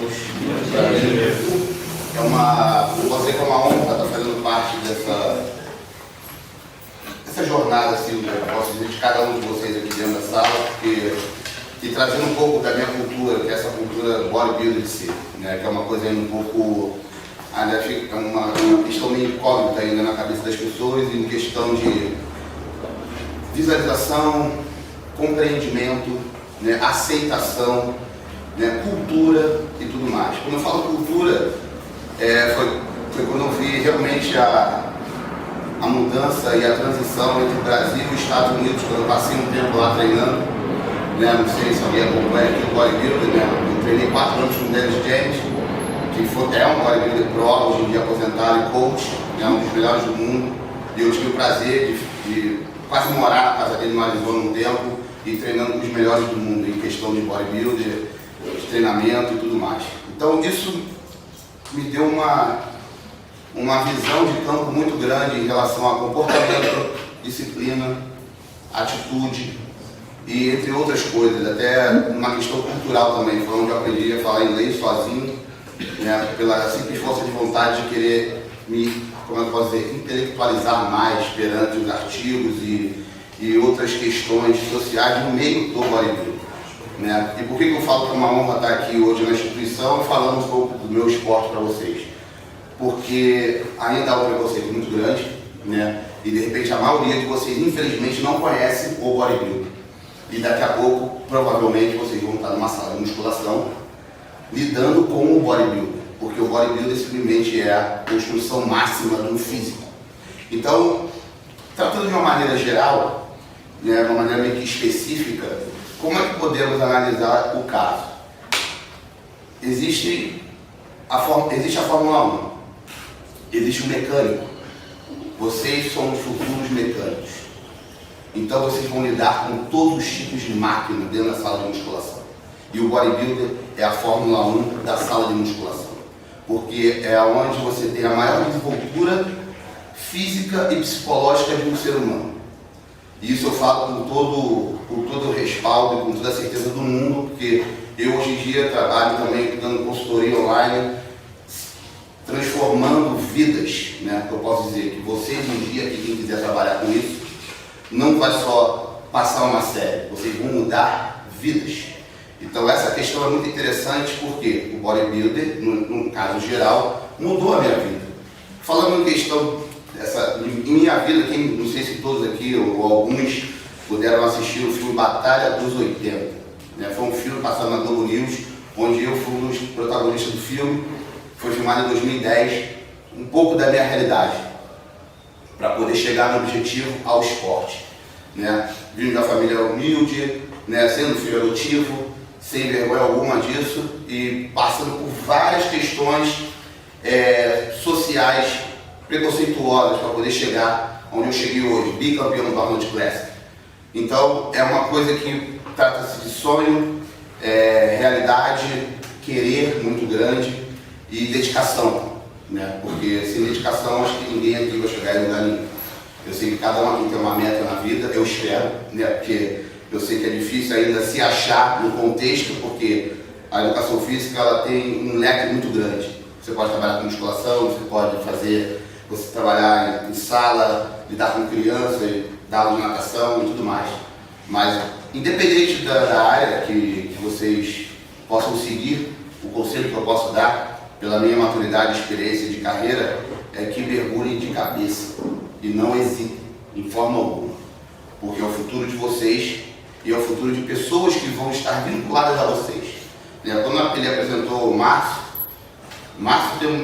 todos. Eu posso dizer que é uma honra estar fazendo parte dessa jornada, assim, eu posso dizer, de cada um de vocês aqui dentro da sala, e trazendo um pouco da minha cultura, que é essa cultura bodybuilder de si, né, que é uma coisa ainda um pouco, ainda fica uma questão meio incógnita ainda na cabeça das pessoas, em questão de visualização, compreendimento, né, aceitação, né, cultura e tudo mais. Quando eu falo cultura, foi quando eu vi realmente a mudança e a transição entre o Brasil e os Estados Unidos, quando eu passei um tempo lá treinando, né, não sei se alguém acompanha aqui o bodybuilder, né, eu treinei 4 anos com o Dennis James, que é um bodybuilder pro, hoje em dia aposentado e coach, é um dos melhores do mundo, e eu tive o prazer de quase morar na casa dele no Arizona um tempo e treinando com os melhores do mundo em questão de bodybuilder, de treinamento e tudo mais. Então isso me deu uma visão de campo muito grande em relação a comportamento, disciplina, atitude e entre outras coisas, até uma questão cultural também, foi onde eu aprendi a falar inglês sozinho, né, pela simples força de vontade de querer como eu posso dizer, intelectualizar mais perante os artigos e outras questões sociais no meio do bodybuilding, né? E por que eu falo que é uma honra estar aqui hoje na instituição e falando um pouco do meu esporte para vocês? Porque ainda há um preconceito muito grande, né? E de repente a maioria de vocês infelizmente não conhece o bodybuilding. E daqui a pouco, provavelmente, vocês vão estar numa sala de musculação lidando com o bodybuilder. Porque o bodybuilder simplesmente é a construção máxima de um físico. Então, tratando de uma maneira geral, né, de uma maneira meio que específica, como é que podemos analisar o caso? Existe a Fórmula 1, existe o mecânico, vocês são os futuros mecânicos. Então vocês vão lidar com todos os tipos de máquina dentro da sala de musculação. E o bodybuilder é a Fórmula 1 da sala de musculação. Porque é onde você tem a maior desenvoltura física e psicológica de um ser humano. E isso eu falo com todo o respaldo e com toda a certeza do mundo, porque eu hoje em dia trabalho também dando consultoria online, transformando vidas, né? Eu posso dizer que vocês um dia, que quem quiser trabalhar com isso, não vai só passar uma série, vocês vão mudar vidas. Então essa questão é muito interessante porque o bodybuilder, no caso geral, mudou a minha vida. Falando em questão em minha vida, não sei se todos aqui ou alguns puderam assistir o filme Batalha dos 80. Né? Foi um filme passado na Globo News, onde eu fui um dos protagonistas do filme. Foi filmado em 2010, um pouco da minha realidade, para poder chegar no objetivo ao esporte. Né? Vindo da família humilde, né? Sendo filho adotivo, sem vergonha alguma disso e passando por várias questões sociais preconceituosas para poder chegar onde eu cheguei hoje, bicampeão do Arnold Classic. Então é uma coisa que trata-se de sonho, realidade, querer muito grande e dedicação, né? Porque sem dedicação acho que ninguém aqui vai chegar em lugar nenhum. Eu sei que cada um aqui tem uma meta na vida, eu espero, né? Porque eu sei que é difícil ainda se achar no contexto, porque a educação física ela tem um leque muito grande. Você pode trabalhar com musculação, você pode trabalhar em sala, lidar com criança, dar aula de natação e tudo mais. Mas, independente da área que vocês possam seguir, o conselho que eu posso dar, pela minha maturidade e experiência de carreira, é que mergulhem de cabeça e não hesitem, em forma alguma. Porque é o futuro de vocês e é o futuro de pessoas que vão estar vinculadas a vocês. Quando ele apresentou o Márcio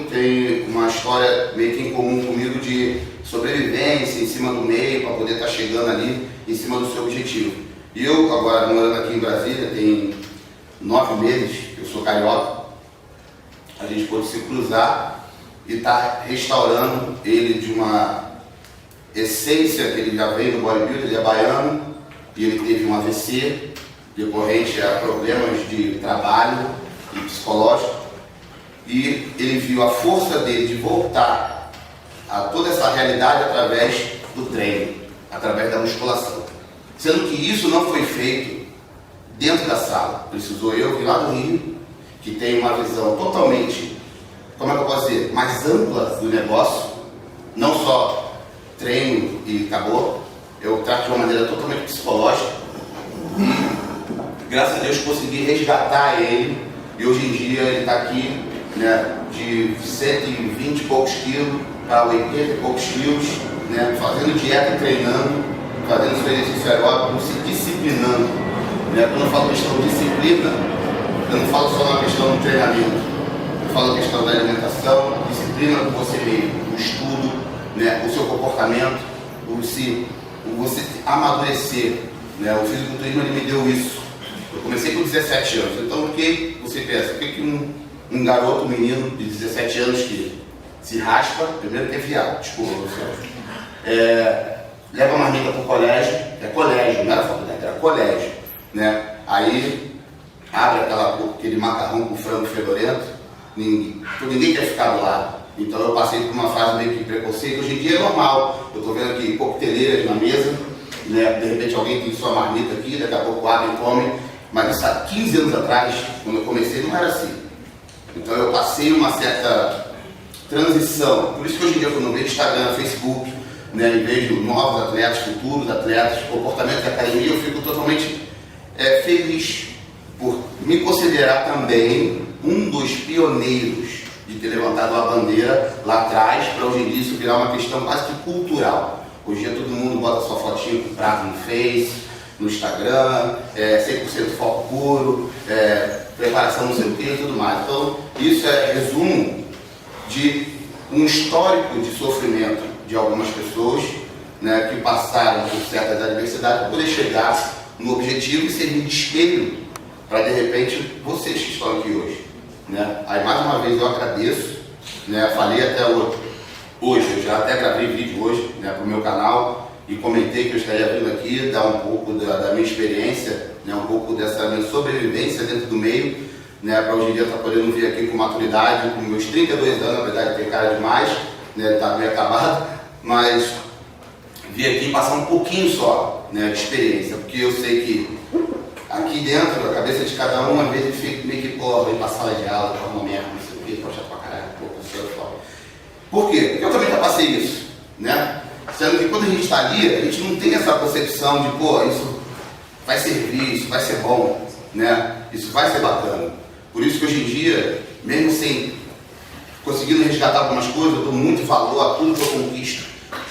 tem uma história meio que em comum comigo de sobrevivência em cima do meio para poder estar chegando ali em cima do seu objetivo. E eu, agora morando aqui em Brasília, tem 9 meses, eu sou carioca, a gente pôde se cruzar e estar restaurando ele de uma essência que ele já veio do bodybuilder, ele é baiano e ele teve um AVC decorrente a problemas de trabalho e psicológico. E ele viu a força dele de voltar a toda essa realidade através do treino, através da musculação. Sendo que isso não foi feito dentro da sala. Precisou eu vir lá do Rio, que tem uma visão totalmente, como é que eu posso dizer, mais ampla do negócio, não só treino e acabou, eu trato de uma maneira totalmente psicológica e, graças a Deus, consegui resgatar ele e hoje em dia ele está aqui, né, de 120 e poucos quilos para 80 e poucos quilos, né, fazendo dieta e treinando, fazendo seu exercício aeróbico, se disciplinando. Né? Quando eu falo questão de disciplina, eu não falo só na questão do treinamento, eu falo a questão da alimentação, disciplina com você mesmo, o estudo, né, o seu comportamento, você amadurecer. Né? O fisiculturismo ele me deu isso. Eu comecei com 17 anos, então o que você pensa? O que um garoto, um menino de 17 anos que se raspa, primeiro que é viado, desculpa, leva uma marmita para o colégio, é colégio, não era faculdade, era colégio, né? Aí abre aquele macarrão com frango fedorento, ninguém quer ficar do lado. Então eu passei por uma fase meio que preconceito, hoje em dia é normal, eu estou vendo aqui coqueteleiras na mesa, né? De repente alguém tem sua marmita aqui, daqui a pouco abre e come, mas isso há 15 anos atrás, quando eu comecei, não era assim. Então eu passei uma certa transição, por isso que hoje em dia quando eu vejo Instagram, Facebook, né, e vejo novos atletas, futuros atletas, comportamento de academia, eu fico totalmente feliz por me considerar também um dos pioneiros de ter levantado a bandeira lá atrás, para hoje em dia isso virar uma questão quase que cultural. Hoje em dia todo mundo bota sua fotinha com prato no Face, no Instagram, 100% foco puro, preparação não sei o que e tudo mais. Então isso é resumo de um histórico de sofrimento de algumas pessoas, né, que passaram por certas adversidades para poder chegar no objetivo e servir de espelho para, de repente, vocês que estão aqui hoje. Né? Aí, mais uma vez, eu agradeço, né, falei até hoje, eu já até gravei vídeo hoje, né, para o meu canal e comentei que eu estaria vindo aqui dar um pouco da minha experiência, né, um pouco dessa minha sobrevivência dentro do meio, né, para hoje em dia estar podendo vir aqui com maturidade, com meus 32 anos, na verdade tem cara demais, né, tá meio acabado, mas vir aqui passar um pouquinho só, né, de experiência, porque eu sei que aqui dentro da cabeça de cada um, às vezes fica meio que, pô, vem pra sala de aula, tá uma merda, não sei o que, tô chato pra caralho, pô, professor, foda. Por quê? Porque eu também já passei isso, né? Sendo que quando a gente está ali, a gente não tem essa concepção de, pô, isso vai servir, isso vai ser bom, né? Isso vai ser bacana. Por isso que hoje em dia, mesmo sem conseguindo resgatar algumas coisas, eu dou muito valor a tudo que eu conquisto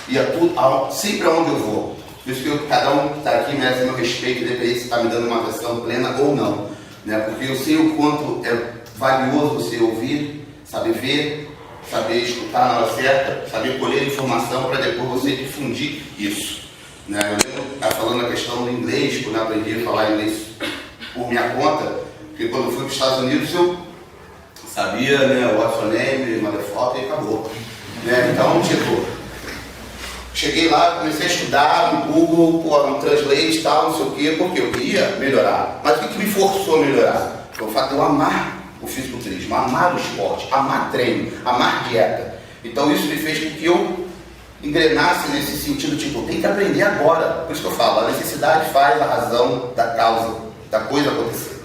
e a tudo, sempre aonde eu vou. Por isso que cada um que está aqui merece meu respeito, independente se está me dando uma atenção plena ou não, né? Porque eu sei o quanto é valioso você ouvir, saber ver, saber escutar na hora certa, saber colher informação para depois você difundir isso, né? Eu lembro, falando a questão do inglês, quando eu aprendi a falar inglês por minha conta, porque quando eu fui para os Estados Unidos eu sabia, né, o what's your name, motherfucker, e acabou, né? Então, tipo, cheguei lá, comecei a estudar no Google, no Translate e tal, não sei o quê, porque eu queria melhorar. Mas o que me forçou a melhorar? Foi o fato de eu amar o fisiculturismo, amar o esporte, amar treino, amar dieta. Então isso me fez com que eu engrenasse nesse sentido, tipo, tem que aprender agora. Por isso que eu falo, a necessidade faz a razão da causa, da coisa acontecer.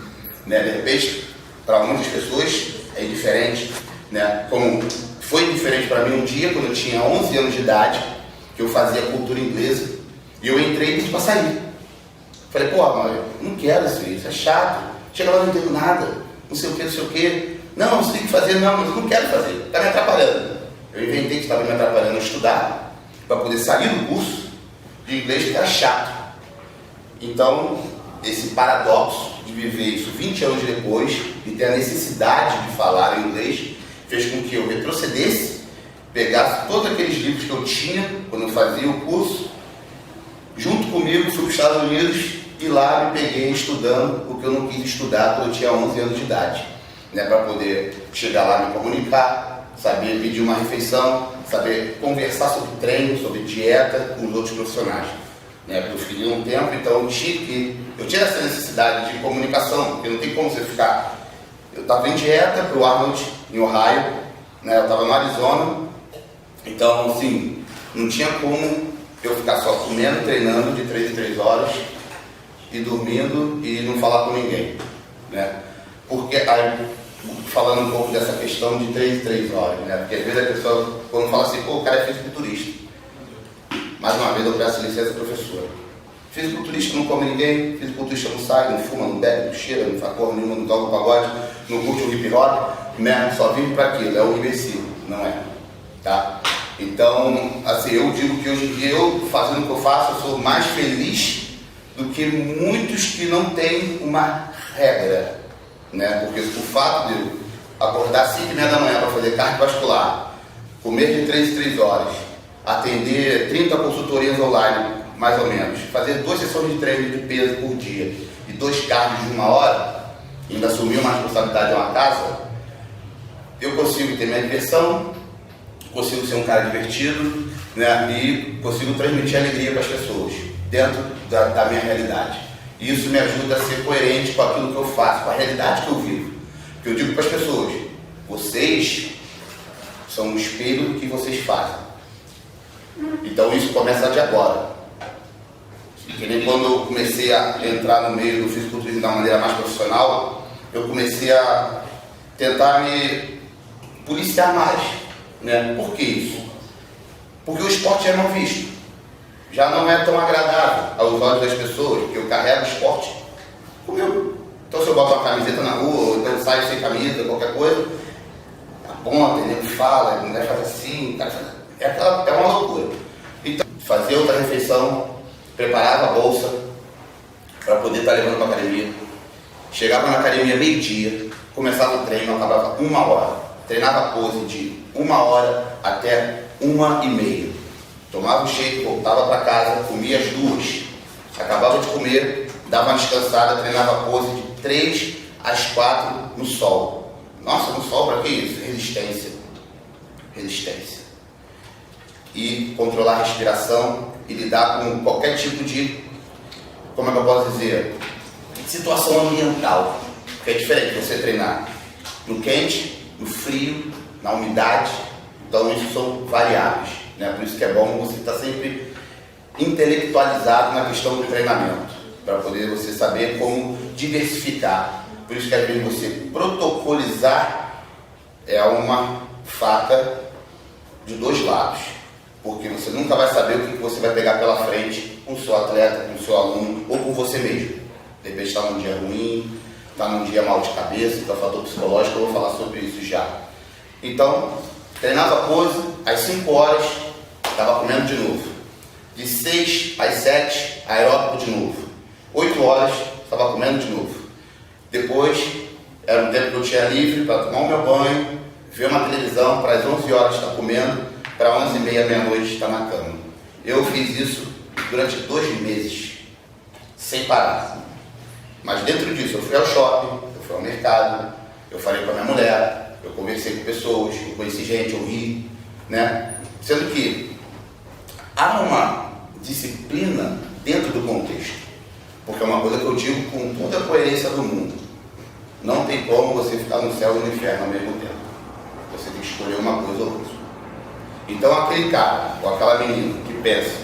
Né? De repente, para muitas pessoas é diferente, né? Como foi diferente para mim um dia, quando eu tinha 11 anos de idade, que eu fazia cultura inglesa, e eu entrei e pedi para sair. Falei, pô, mas eu não quero isso é chato, chega lá não entendo nada, não sei o que, não, você tem que fazer, não, mas eu não quero fazer, está me atrapalhando. Eu inventei que estava me atrapalhando a estudar, para poder sair do curso de inglês que era chato. Então, esse paradoxo de viver isso 20 anos depois, e ter a necessidade de falar inglês, fez com que eu retrocedesse, pegasse todos aqueles livros que eu tinha quando eu fazia o curso, junto comigo fui para os Estados Unidos e lá me peguei estudando o que eu não quis estudar quando eu tinha 11 anos de idade, né, para poder chegar lá, me comunicar, saber pedir uma refeição, saber conversar sobre treino, sobre dieta com os outros profissionais, né, porque eu fiquei um tempo, então eu tinha essa necessidade de comunicação, porque não tem como você ficar. Eu estava em dieta para o Arnold, em Ohio, né, eu estava no Arizona. Então, assim, não tinha como eu ficar só comendo, treinando de 3 em 3 horas e dormindo e não falar com ninguém, né? Porque aí, falando um pouco dessa questão de 3 em 3 horas, né? Porque às vezes a pessoa, quando fala assim, pô, o cara é fisiculturista. Mais uma vez eu peço licença, professora. Fisiculturista não come ninguém, fisiculturista não sai, não fuma, não bebe, não cheira, não faz porra nenhuma, não toca o pagode, não curte o hip hop, né? Só vive para aquilo, é um imbecil, não é? Tá? Então, assim, eu digo que hoje em dia, eu fazendo o que eu faço, eu sou mais feliz do que muitos que não têm uma regra, né? Porque o fato de eu acordar às 5h30 da manhã para fazer cardiovascular, comer de 3 em 3 horas, atender 30 consultorias online, mais ou menos, fazer 2 sessões de treino de peso por dia e 2 cardios de 1 hora, e ainda assumir uma responsabilidade de uma casa, eu consigo ter minha diversão, consigo ser um cara divertido, né? E consigo transmitir alegria para as pessoas, dentro da minha realidade. E isso me ajuda a ser coerente com aquilo que eu faço, com a realidade que eu vivo. Porque eu digo para as pessoas, vocês são um espelho do que vocês fazem. Então isso começa de agora. Que nem quando eu comecei a entrar no meio do fisiculturismo de uma maneira mais profissional, eu comecei a tentar me policiar mais, né? Por que isso? Porque o esporte é mal visto, já não é tão agradável aos olhos das pessoas, porque eu carrego o esporte comigo. Então se eu boto uma camiseta na rua, ou então eu saio sem camisa, qualquer coisa, aponta, ele fala, a mulher faz assim, é uma loucura. Então, fazer outra refeição, preparava a bolsa para poder estar levando para a academia. Chegava na academia meio-dia, começava o treino, acabava 1 hora. Treinava pose de 1 hora até 1h30. Tomava o shake, voltava para casa, comia as 2. Acabava de comer, dava uma descansada, treinava pose de 3 às 4 no sol. Nossa, no sol para que isso? Resistência. Resistência. E controlar a respiração e lidar com qualquer tipo de, como é que eu posso dizer, situação ambiental, que é diferente você treinar no quente, no frio, na umidade. Então isso são variáveis, né? Por isso que é bom você estar sempre intelectualizado na questão do treinamento, para poder você saber como diversificar. Por isso que às vezes você protocolizar é uma faca de 2 lados. Porque você nunca vai saber o que você vai pegar pela frente com o seu atleta, com o seu aluno ou com você mesmo. De repente está num dia ruim, está num dia mal de cabeça, está fator psicológico, eu vou falar sobre isso já. Então, treinava pose, às 5 horas, estava comendo de novo. De 6 às 7, aeróbico de novo. 8 horas, estava comendo de novo. Depois, era um tempo que eu tinha livre para tomar o meu banho, ver uma televisão, para as 11 horas estar comendo, para 11h30, meia-noite, estar na cama. Eu fiz isso durante 2 meses, sem parar. Mas dentro disso, eu fui ao shopping, eu fui ao mercado, eu falei com a minha mulher, eu conversei com pessoas, eu conheci gente, eu ri, né? Sendo que há uma disciplina dentro do contexto, porque é uma coisa que eu digo com toda a coerência do mundo. Não tem como você ficar no céu e no inferno ao mesmo tempo. Você tem que escolher uma coisa ou outra. Então aquele cara ou aquela menina que pensa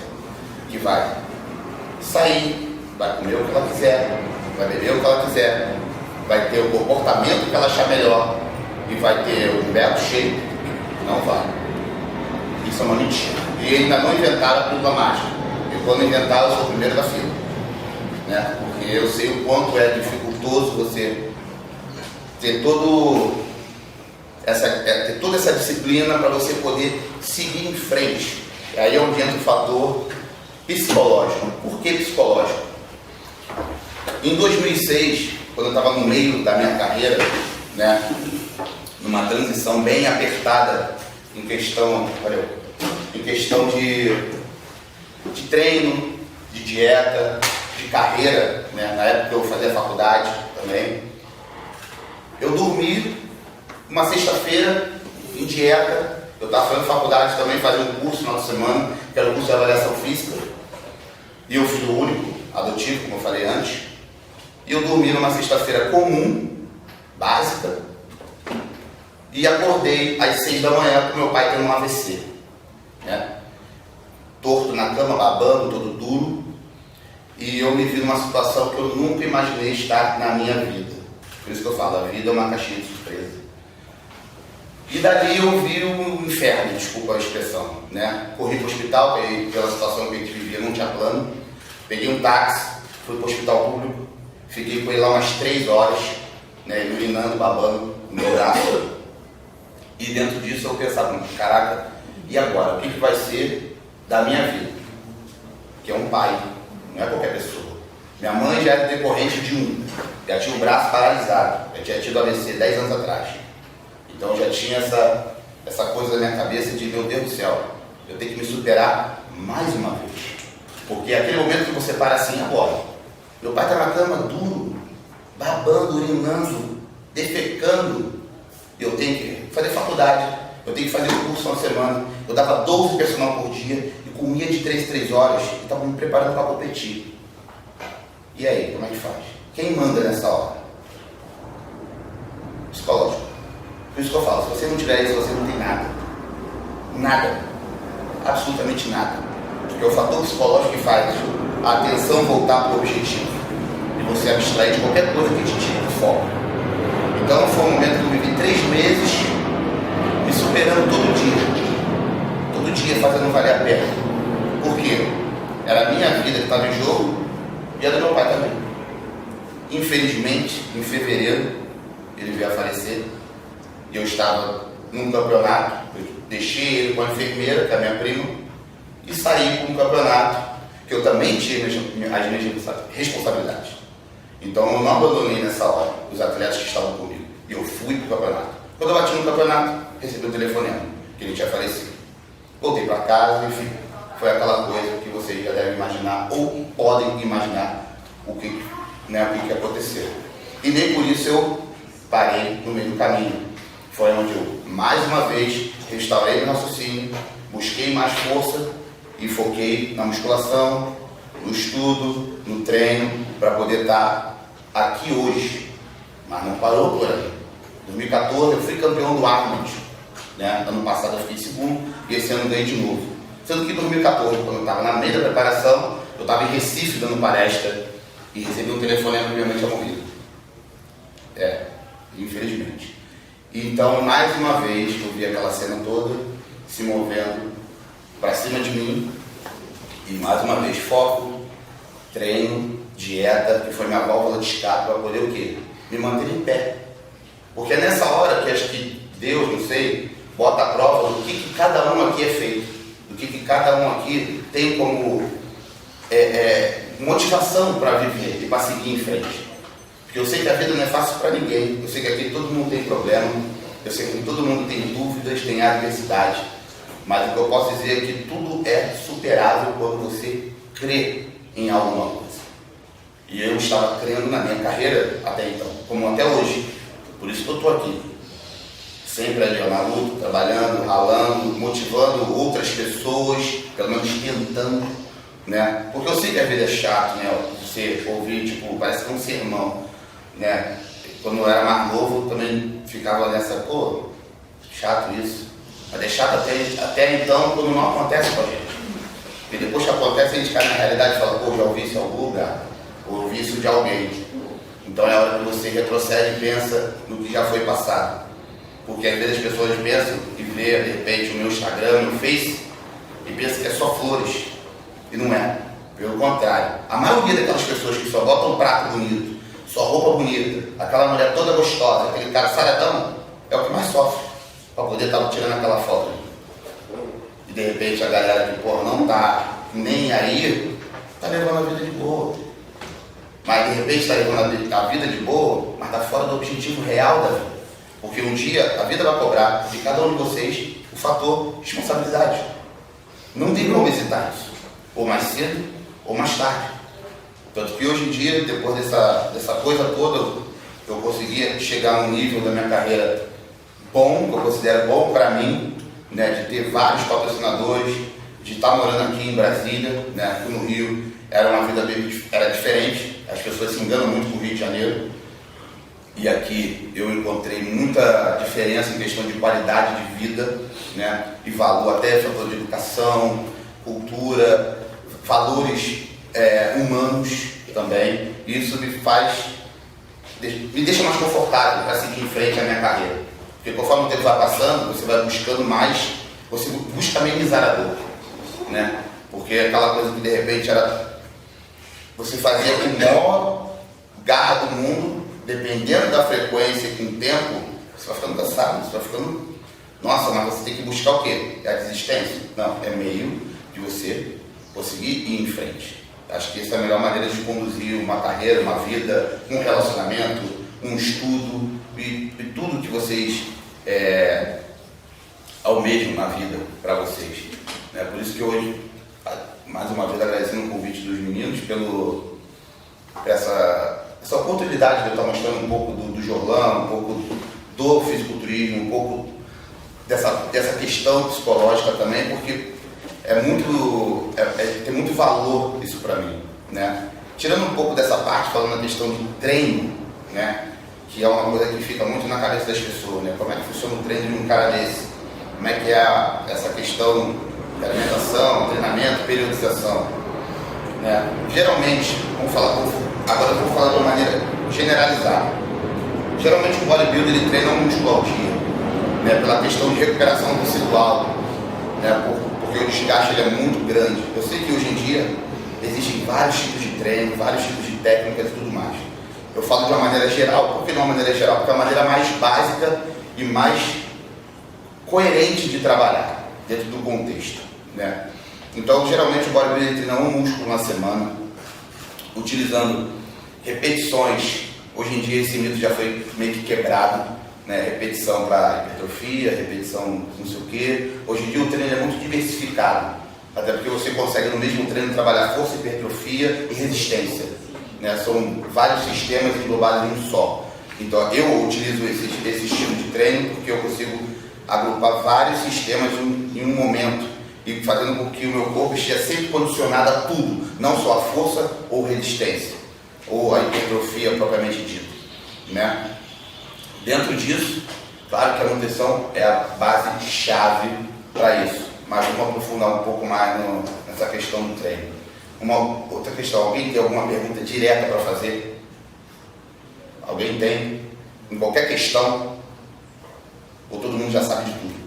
que vai sair, vai comer o que ela quiser, vai beber o que ela quiser, vai ter o comportamento que ela achar melhor e vai ter um belo shape, não vai. Isso é uma mentira. E ainda não inventaram a pílula mágica. E quando inventaram, eu sou o primeiro da fila, né? Porque eu sei o quanto é dificultoso você ter toda essa disciplina para você poder seguir em frente. E aí é onde entra o fator psicológico. Por que psicológico? Em 2006, quando eu estava no meio da minha carreira, né, numa transição bem apertada em questão de treino, de dieta, de carreira, né, na época que eu fazia faculdade também, eu dormi uma sexta-feira em dieta. Eu estava fazendo faculdade também, fazia um curso no final de semana, que era o curso de avaliação física, e eu fui o único adotivo, como eu falei antes, e eu dormi numa sexta-feira comum, básica, e acordei às 6 da manhã com meu pai tendo um AVC, né? Torto na cama, babando, todo duro, e eu me vi numa situação que eu nunca imaginei estar na minha vida. Por isso que eu falo, a vida é uma caixinha de surpresa. E dali eu vi o inferno, desculpa a expressão, né? Corri para o hospital, pela situação que a gente vivia, não tinha plano. Peguei um táxi, fui para o hospital público, fiquei com ele lá umas 3 horas, né? Urinando, babando no meu braço. E dentro disso eu pensava, caraca, e agora? O que vai ser da minha vida? Que é um pai, não é qualquer pessoa. Minha mãe já era decorrente de já tinha o braço paralisado, já tinha tido AVC 10 anos atrás. Então já tinha essa coisa na minha cabeça de, meu Deus do céu, eu tenho que me superar mais uma vez. Porque é aquele momento que você para assim, agora. Meu pai está na cama duro, babando, urinando, defecando. Eu tenho que fazer faculdade, eu tenho que fazer um curso na semana. Eu dava 12 personal por dia e comia de 3 em 3 horas e estava me preparando para competir. E aí, como é que faz? Quem manda nessa hora? Psicológico. Por isso que eu falo, se você não tiver isso, você não tem nada. Nada. Absolutamente nada. Porque é o fator psicológico que faz a atenção voltar para o objetivo. E você abstrair de qualquer coisa que te tire do foco. Então foi um momento que eu vivi 3 meses me superando todo dia. Todo dia fazendo valer a pena. Por quê? Era a minha vida que estava em jogo e a do meu pai também. Infelizmente, em fevereiro, ele veio a falecer. E eu estava num campeonato, eu deixei ele com a enfermeira, que é a minha prima, e saí para um campeonato que eu também tinha as minhas responsabilidades. Então eu não abandonei nessa hora os atletas que estavam comigo. E eu fui para o campeonato. Quando eu bati no campeonato, recebi um telefonema, que ele tinha falecido. Voltei para casa, enfim, foi aquela coisa que vocês já devem imaginar, ou podem imaginar o que aconteceu. E nem por isso eu parei no meio do caminho. Foi onde eu, mais uma vez, restaurei meu raciocínio, busquei mais força e foquei na musculação, no estudo, no treino, para poder estar aqui hoje. Mas não parou por aí. Em 2014 eu fui campeão do Arnold, né? Ano passado eu fiquei segundo e esse ano ganhei de novo. Sendo que em 2014, quando eu estava na meia da preparação, eu estava em Recife dando palestra e recebi um telefonema que minha mãe tinha morrido. Infelizmente. Então, mais uma vez, eu vi aquela cena toda se movendo para cima de mim. E mais uma vez, foco, treino, dieta, que foi minha válvula de escape para poder o quê? Me manter em pé. Porque é nessa hora que acho que Deus, não sei, bota a prova do que cada um aqui é feito. Do que cada um aqui tem como motivação para viver e para seguir em frente. Porque eu sei que a vida não é fácil para ninguém. Eu sei que aqui todo mundo tem problema. Eu sei que todo mundo tem dúvidas, tem adversidade. Mas o que eu posso dizer é que tudo é superável quando você crê em alguma coisa. E eu estava crendo na minha carreira até então, como até hoje. Por isso que eu estou aqui. Sempre ali na luta, trabalhando, ralando, motivando outras pessoas, pelo menos tentando, né? Porque eu sei que a vida é chato, né? Você ouvir, tipo, parece que é um sermão, né? Quando eu era mais novo, eu também ficava nessa, pô, chato isso. Mas é chato até então, quando não acontece com a gente. E depois que acontece, a gente cai na realidade e fala, pô, já ouvi isso em algum lugar, ou ouvi isso de alguém. Então é a hora que você retrocede e pensa no que já foi passado. Porque às vezes as pessoas pensam e vê, de repente, o meu Instagram, o meu Face, e pensam que é só flores. E não é. Pelo contrário. A maioria daquelas pessoas que só botam um prato bonito, só roupa bonita, aquela mulher toda gostosa, aquele cara saradão, é o que mais sofre para poder estar tirando aquela foto. E de repente a galera que, porra, não tá nem aí, tá levando a vida de boa. Mas de repente está levando a vida de boa, mas está fora do objetivo real da vida. Porque um dia a vida vai cobrar de cada um de vocês o fator responsabilidade. Não tem como hesitar nisso. Ou mais cedo, ou mais tarde. Tanto que hoje em dia, depois dessa coisa toda, eu conseguia chegar num nível da minha carreira bom, que eu considero bom para mim, né, de ter vários patrocinadores, de estar morando aqui em Brasília, né, aqui no Rio, era uma vida era diferente. As pessoas se enganam muito com o Rio de Janeiro. E aqui eu encontrei muita diferença em questão de qualidade de vida, né, e valor, até fator de educação, cultura, valores humanos também. Isso me deixa mais confortável para seguir em frente a minha carreira. Porque conforme o tempo vai passando, você vai buscando mais, você busca amenizar a dor, né? Porque aquela coisa que de repente era, você fazia com a maior garra do mundo, dependendo da frequência e com o tempo, você vai ficando cansado, você vai ficando, nossa, mas você tem que buscar o quê? É a desistência? Não, é meio de você conseguir ir em frente. Acho que essa é a melhor maneira de conduzir uma carreira, uma vida, um relacionamento, um estudo e tudo que vocês almejam na vida para vocês. É por isso que hoje, mais uma vez, agradecendo o convite dos meninos pelo essa oportunidade de eu estar mostrando um pouco do Jorlan, um pouco do fisiculturismo, um pouco dessa questão psicológica também, porque tem muito valor isso para mim, né? Tirando um pouco dessa parte, falando na questão de treino, né? Que é uma coisa que fica muito na cabeça das pessoas, né? Como é que funciona o treino de um cara desse? Como é que é essa questão de alimentação, treinamento, periodização, né? Geralmente, agora eu vou falar de uma maneira generalizada. Geralmente o bodybuilder ele treina um músculo ao dia, né? Pela questão de recuperação tecidual, né? Porque o desgaste ele é muito grande. Eu sei que hoje em dia existem vários tipos de treino, vários tipos de técnicas e tudo mais. Eu falo de uma maneira geral, por que não uma maneira geral? Porque é a maneira mais básica e mais coerente de trabalhar dentro do contexto, né? Então, geralmente o bodybuilder treina um músculo na semana, utilizando repetições. Hoje em dia esse mito já foi meio que quebrado, né? Repetição para hipertrofia, repetição não sei o que. Hoje em dia o treino é muito diversificado, até porque você consegue no mesmo treino trabalhar força, hipertrofia e resistência, né? São vários sistemas englobados em um só. Então eu utilizo esse estilo de treino porque eu consigo agrupar vários sistemas em um momento e fazendo com que o meu corpo esteja sempre condicionado a tudo, não só a força ou resistência, ou a hipertrofia propriamente dita, né? Dentro disso, claro que a nutrição é a base-chave para isso, mas vamos aprofundar um pouco mais nessa questão do treino. Uma outra questão, alguém tem alguma pergunta direta para fazer? Alguém tem? Em qualquer questão? Ou todo mundo já sabe de tudo?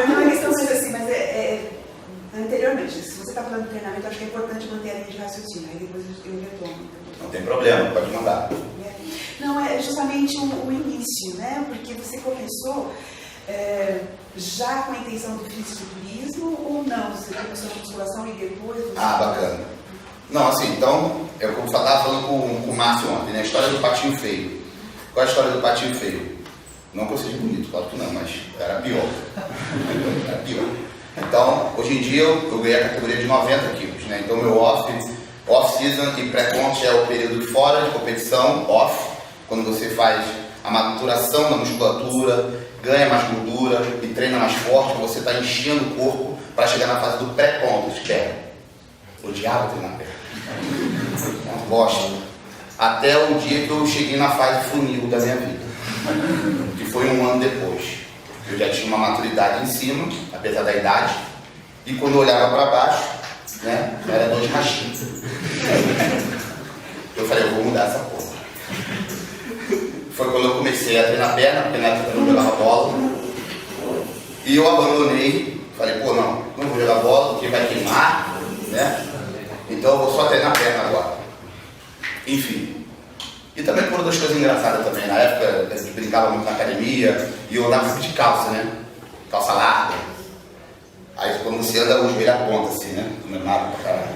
Não é questão mais assim, mas anteriormente, se você está falando de treinamento, acho que é importante manter a linha de raciocínio, aí depois eu retomo. Não tem problema, pode mandar. Não, é justamente o início, né? Porque você começou já com a intenção do fisiculturismo ou não? Você começou a musculação e depois... Bacana. Não, assim, então, eu estava falando com o Márcio ontem, né? A história do patinho feio. Qual é a história do patinho feio? Não que eu seja bonito, claro que não, mas era pior. Era pior. Então, hoje em dia eu ganhei a categoria de 90 quilos, né? Então, meu off-season e pré-conte é o período de fora de competição, off, quando você faz a maturação da musculatura, ganha mais gordura e treina mais forte, você está enchendo o corpo para chegar na fase do pré-conte, que é odiava treinar perna. Não gosto. Até o dia que eu cheguei na fase funil da minha vida, que foi um ano depois. Eu já tinha uma maturidade em cima, apesar da idade, e quando eu olhava para baixo, né, era dor de rachinho. Eu falei, eu vou mudar essa porra. Foi quando eu comecei a treinar perna, porque na época eu não jogava bola, e eu abandonei, falei, pô, não vou jogar bola porque vai queimar, né? Então eu vou só treinar perna agora. Enfim. E também por outras coisas engraçadas também. Na época a gente brincava muito na academia e eu andava sempre de calça, né? Calça larga. Aí quando você anda, o joelho aponta assim, né? Comemorado pra caralho.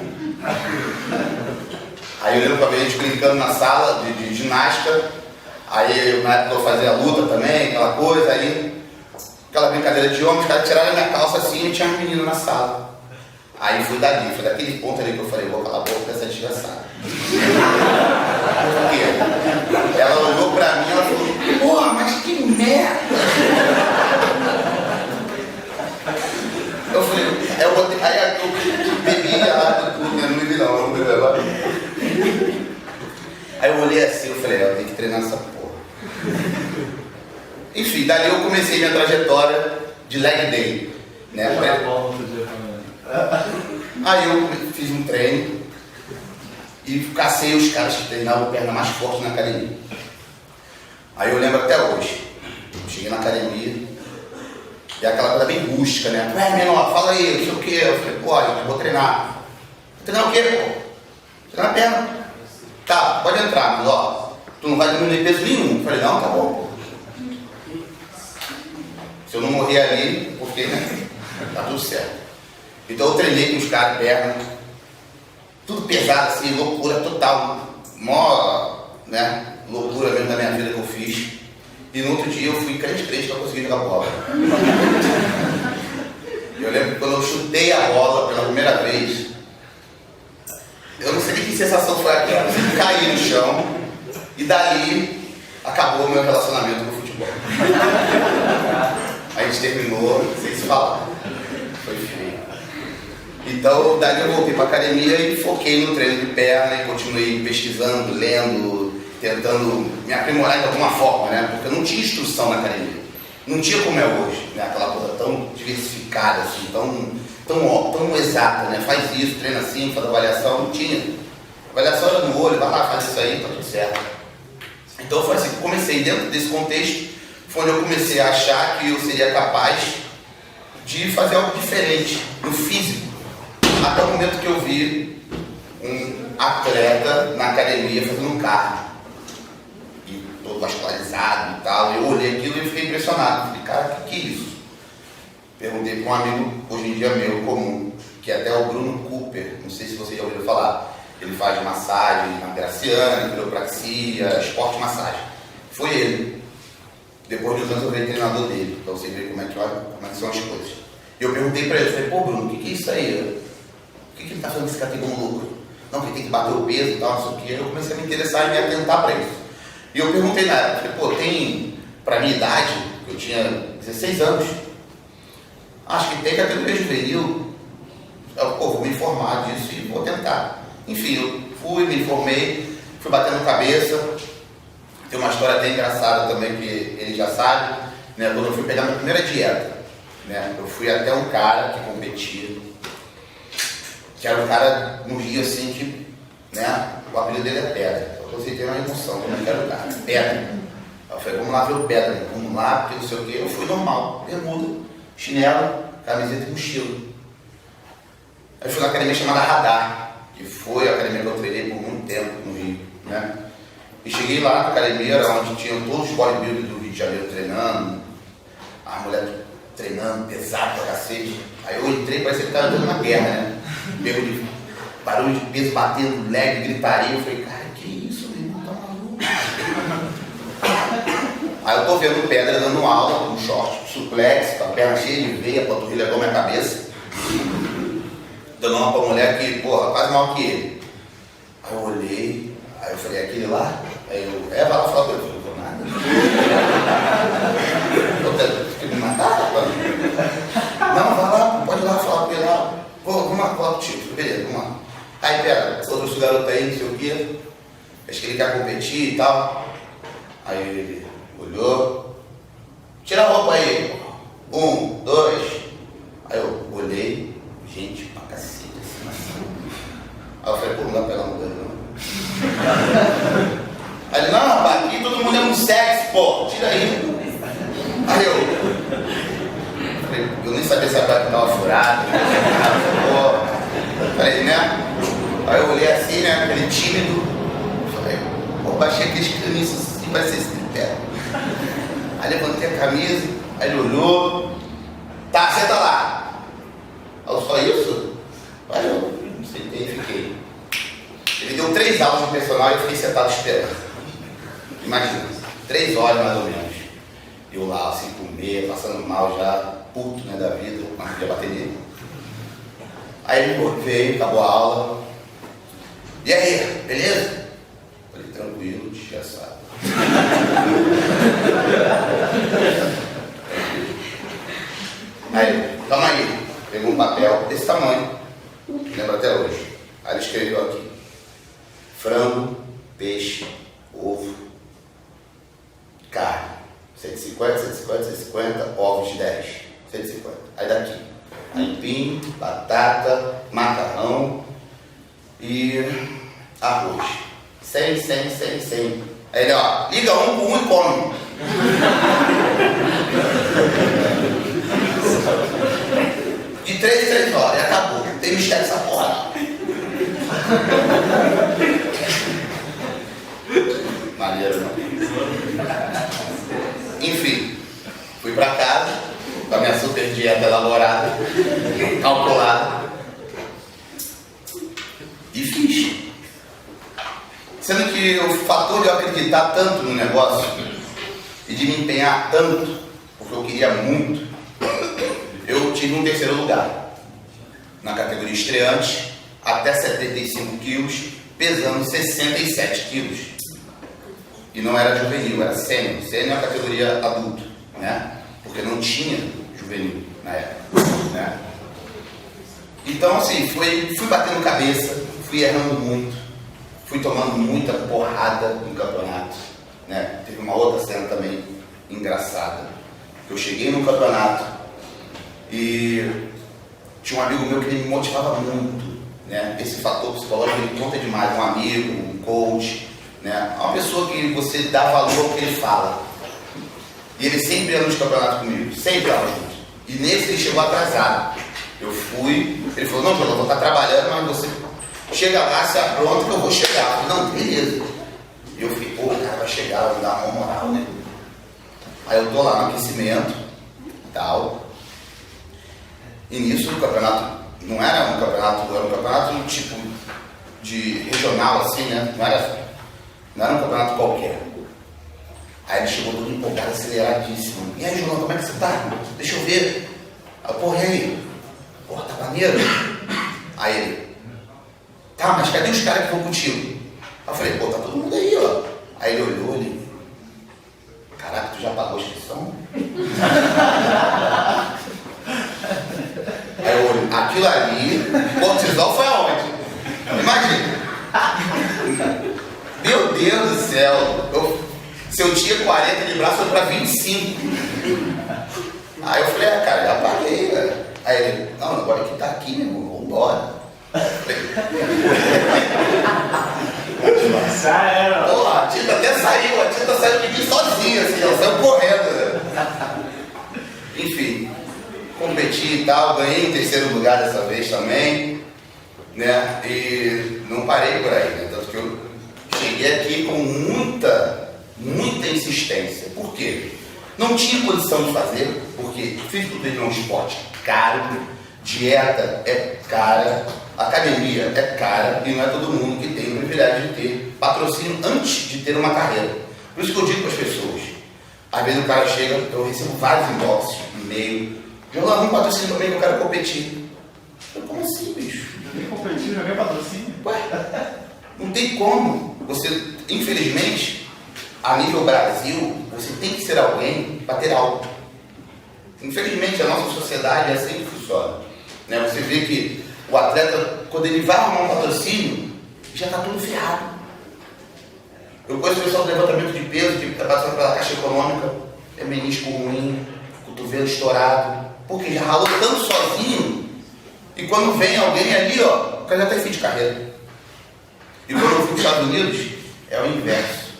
Aí eu lembro pra ver a gente brincando na sala de ginástica. Aí na época eu fazia luta também, aquela coisa. Aí aquela brincadeira de homem, os caras tiraram a minha calça assim e tinha um menino na sala. Aí foi daquele ponto ali que eu falei, vou calar a boca dessa desgraçada. Por quê? Ela olhou pra mim e ela falou, porra, mas que merda! Eu falei, aí eu bebi a água do clube, não bebi não, eu não bebi agora. Aí eu olhei assim, eu falei, eu tenho que treinar essa porra. Enfim, dali eu comecei minha trajetória de leg day, né? Aí eu fiz um treino e e cacei os caras que treinavam perna mais forte na academia. Aí eu lembro até hoje, cheguei na academia, e aquela coisa bem rústica, né? Ué, menor, fala aí, não sei o quê. Eu falei, pô, eu vou treinar. Vou treinar o quê, pô? Treinar perna. Tá, pode entrar, mas ó, tu não vai diminuir peso nenhum. Eu falei, não, tá bom, pô. Se eu não morrer ali, porque, né? Tá tudo certo. Então eu treinei com os caras perna, tudo pesado assim, loucura total. Mó, né? Loucura mesmo da minha vida que eu fiz. E no outro dia eu fui crente pra conseguir jogar bola. Eu lembro que quando eu chutei a bola pela primeira vez, eu não sei nem que sensação foi aquela. Eu caí no chão e dali acabou o meu relacionamento com o futebol. A gente terminou sem se falar. Foi feio. Então dali eu voltei pra academia e foquei no treino de perna e continuei pesquisando, lendo, tentando me aprimorar de alguma forma, né? Porque eu não tinha instrução na academia. Não tinha como é hoje, né? Aquela coisa tão diversificada, assim, tão exata, né? Faz isso, treina assim, faz avaliação. Não tinha. Avaliação era no olho, vai lá, faz isso aí, tá tudo certo. Então foi assim que eu comecei. Dentro desse contexto, foi onde eu comecei a achar que eu seria capaz de fazer algo diferente no físico. Até o momento que eu vi um atleta na academia fazendo um cardio. Todo vascularizado e tal, eu olhei aquilo e fiquei impressionado. Falei, cara, o que é isso? Perguntei para um amigo, hoje em dia meu, comum, que é até o Bruno Cooper, não sei se vocês já ouviram falar. Ele faz massagem na Graciana, quiropraxia, esporte massagem. Foi ele. Depois de uns anos eu virei treinador dele, para você ver como é que são as coisas. E eu perguntei para ele, falei, pô Bruno, o que é isso aí? O que ele está fazendo esse cara tem um lucro? Não, que tem que bater o peso e tal, não sei o que. Eu comecei a me interessar e me atentar para isso. E eu perguntei na época, falei, pô, tem, pra minha idade, eu tinha 16 anos, acho que tem categoria juvenil. Eu, pô, vou me informar disso e vou tentar. Enfim, eu fui, me informei, fui batendo cabeça. Tem uma história até engraçada também, que ele já sabe, né? Quando eu fui pegar minha primeira dieta, né? Eu fui até um cara que competia, que era um cara no Rio, assim, que, né? O apelido dele é Pedra. Você tem uma emoção, eu não quero dar. Pedra. Eu falei, vamos lá ver o Pedra, vamos lá, porque não sei o quê. Eu fui normal, bermuda, chinelo, camiseta e mochila. Aí fui na academia chamada Radar, que foi a academia que eu treinei por muito tempo no Rio, né? E cheguei lá na academia, era onde tinham todos os bodybuilders do Rio de Janeiro treinando, as mulheres treinando pesado pra cacete. Aí eu entrei, parecia que estava entrando na guerra, né? Barulho de peso batendo, leg, gritaria. Eu falei, cara, que isso, meu irmão, tá maluco? Aí eu tô vendo o Pedra dando aula, com um short, suplex, com a perna cheia de veia, a panturrilha igual minha cabeça. Dando uma pra mulher que, porra, quase maior que ele. Aí eu olhei, aí eu falei, aquele lá? Aí eu, vai lá falar com ele. Eu falei, nada. Eu quer me matar, rapaz? Não, vai lá, pode ir lá falar com ele lá. Pô, vamos lá falar contigo. Beleza, vamos lá. Aí, pera, outro garoto aí, não sei o quê. Acho que ele quer competir e tal. Aí ele olhou. Tira a roupa aí. 1, 2. Aí eu olhei. Gente, pra cacete, assim. Aí eu falei, pô, não dá pra pegar no não. Aí ele, não, rapaz, aqui todo mundo é um sexo, pô. Tira aí. Aí eu nem sabia se a placa estava furada. Falei, né? Aí eu olhei assim, né? Aquele tímido. Falei, pô, baixei aqueles caniços assim, vai ser esse tripé. Aí levantei a camisa, aí ele olhou. Tá, senta lá. Aí eu, só isso? Aí eu sentei e fiquei. Ele deu 3 aulas de personal e eu fiquei sentado esperando. Imagina, 3 horas mais ou menos. Eu lá, assim, comer, passando mal já, puto, né, da vida, mas não podia bater nele. Aí ele veio, acabou a aula. E aí, beleza? Falei, tranquilo, desgraçado. Aí, calma aí. Pegou um papel desse tamanho, lembro até hoje. Aí ele escreveu aqui: frango, peixe, ovo, carne. 150, 150, 150, ovos de 10. 150. Aí daqui, aipim, batata, macarrão e arroz. 100. Aí ele, ó, liga um com um e come. De 3 em 3 horas, e acabou. Tem mistério essa porra. Maneiro, não? Enfim, fui pra casa com a minha super dieta elaborada, calculada, e fiz. Sendo que o fator de eu acreditar tanto no negócio e de me empenhar tanto, porque eu queria muito, eu tive um 3º lugar na categoria estreante, até 75 quilos, pesando 67 quilos. E não era juvenil, era sênior. Sênior é a categoria adulto, né? Porque não tinha juvenil na época, né? Então, assim, fui batendo cabeça, fui errando muito, fui tomando muita porrada no campeonato, né? Teve uma outra cena também engraçada. Eu cheguei no campeonato e tinha um amigo meu que ele me motivava muito, né? Esse fator psicológico ele conta demais, um amigo, um coach, né? Uma pessoa que você dá valor ao que ele fala. E ele sempre ia nos campeonatos comigo, sempre estava junto. E nesse ele chegou atrasado. Eu fui, ele falou, não, João, eu vou estar trabalhando, mas você chega lá, se apronta que eu vou chegar. Eu falei, não, beleza. E eu falei, pô, o cara vai chegar, vai me dar uma moral, né? Aí eu tô lá no aquecimento e tal. E nisso o campeonato não era um campeonato, era um campeonato tipo de regional assim, né? Não era um campeonato qualquer. Aí ele chegou todo empolgado, aceleradíssimo. E aí, João, como é que você tá? Deixa eu ver. Aí, porra, e aí? Porra, tá maneiro? Aí ele, tá, mas cadê os caras que vão contigo? Aí eu falei, pô, tá todo mundo aí, ó. Aí ele olhou ali. Caraca, tu já pagou a inscrição? Aí eu olhei, aquilo ali, cortisol foi aonde? Imagina. Meu Deus do céu, se eu tinha 40 de braço, foi pra 25. Aí eu falei, cara, já paguei, velho. Aí ele, não, agora que tá aqui, meu irmão, vambora. Pô, a Tita até saiu de mim sozinha, assim, ela saiu correndo, né? Enfim, competi e tal, ganhei em 3º lugar dessa vez também, né? E não parei por aí, né? Tanto que eu cheguei aqui com muita insistência. Por quê? Não tinha condição de fazer, porque fisiculturismo é um esporte caro, dieta é cara, academia é cara, e não é todo mundo que tem o privilégio de ter patrocínio antes de ter uma carreira. Por isso que eu digo para as pessoas, às vezes o cara chega, eu recebo vários inboxes, e-mail, João, vamos patrocínio também que eu quero competir. Eu, como assim, bicho? Tem que competir, já quer patrocínio? Ué, não tem como. Você, infelizmente, a nível Brasil, você tem que ser alguém para ter algo. Infelizmente, a nossa sociedade é assim que funciona, né? Você vê que o atleta, quando ele vai arrumar um patrocínio, já está tudo ferrado. Eu conheço o pessoal do levantamento de peso, que está passando pela Caixa Econômica, é menisco ruim, cotovelo estourado, porque já ralou tanto sozinho, e quando vem alguém ali, ó, o cara já está em fim de carreira. E quando eu fui para os Estados Unidos, é o inverso.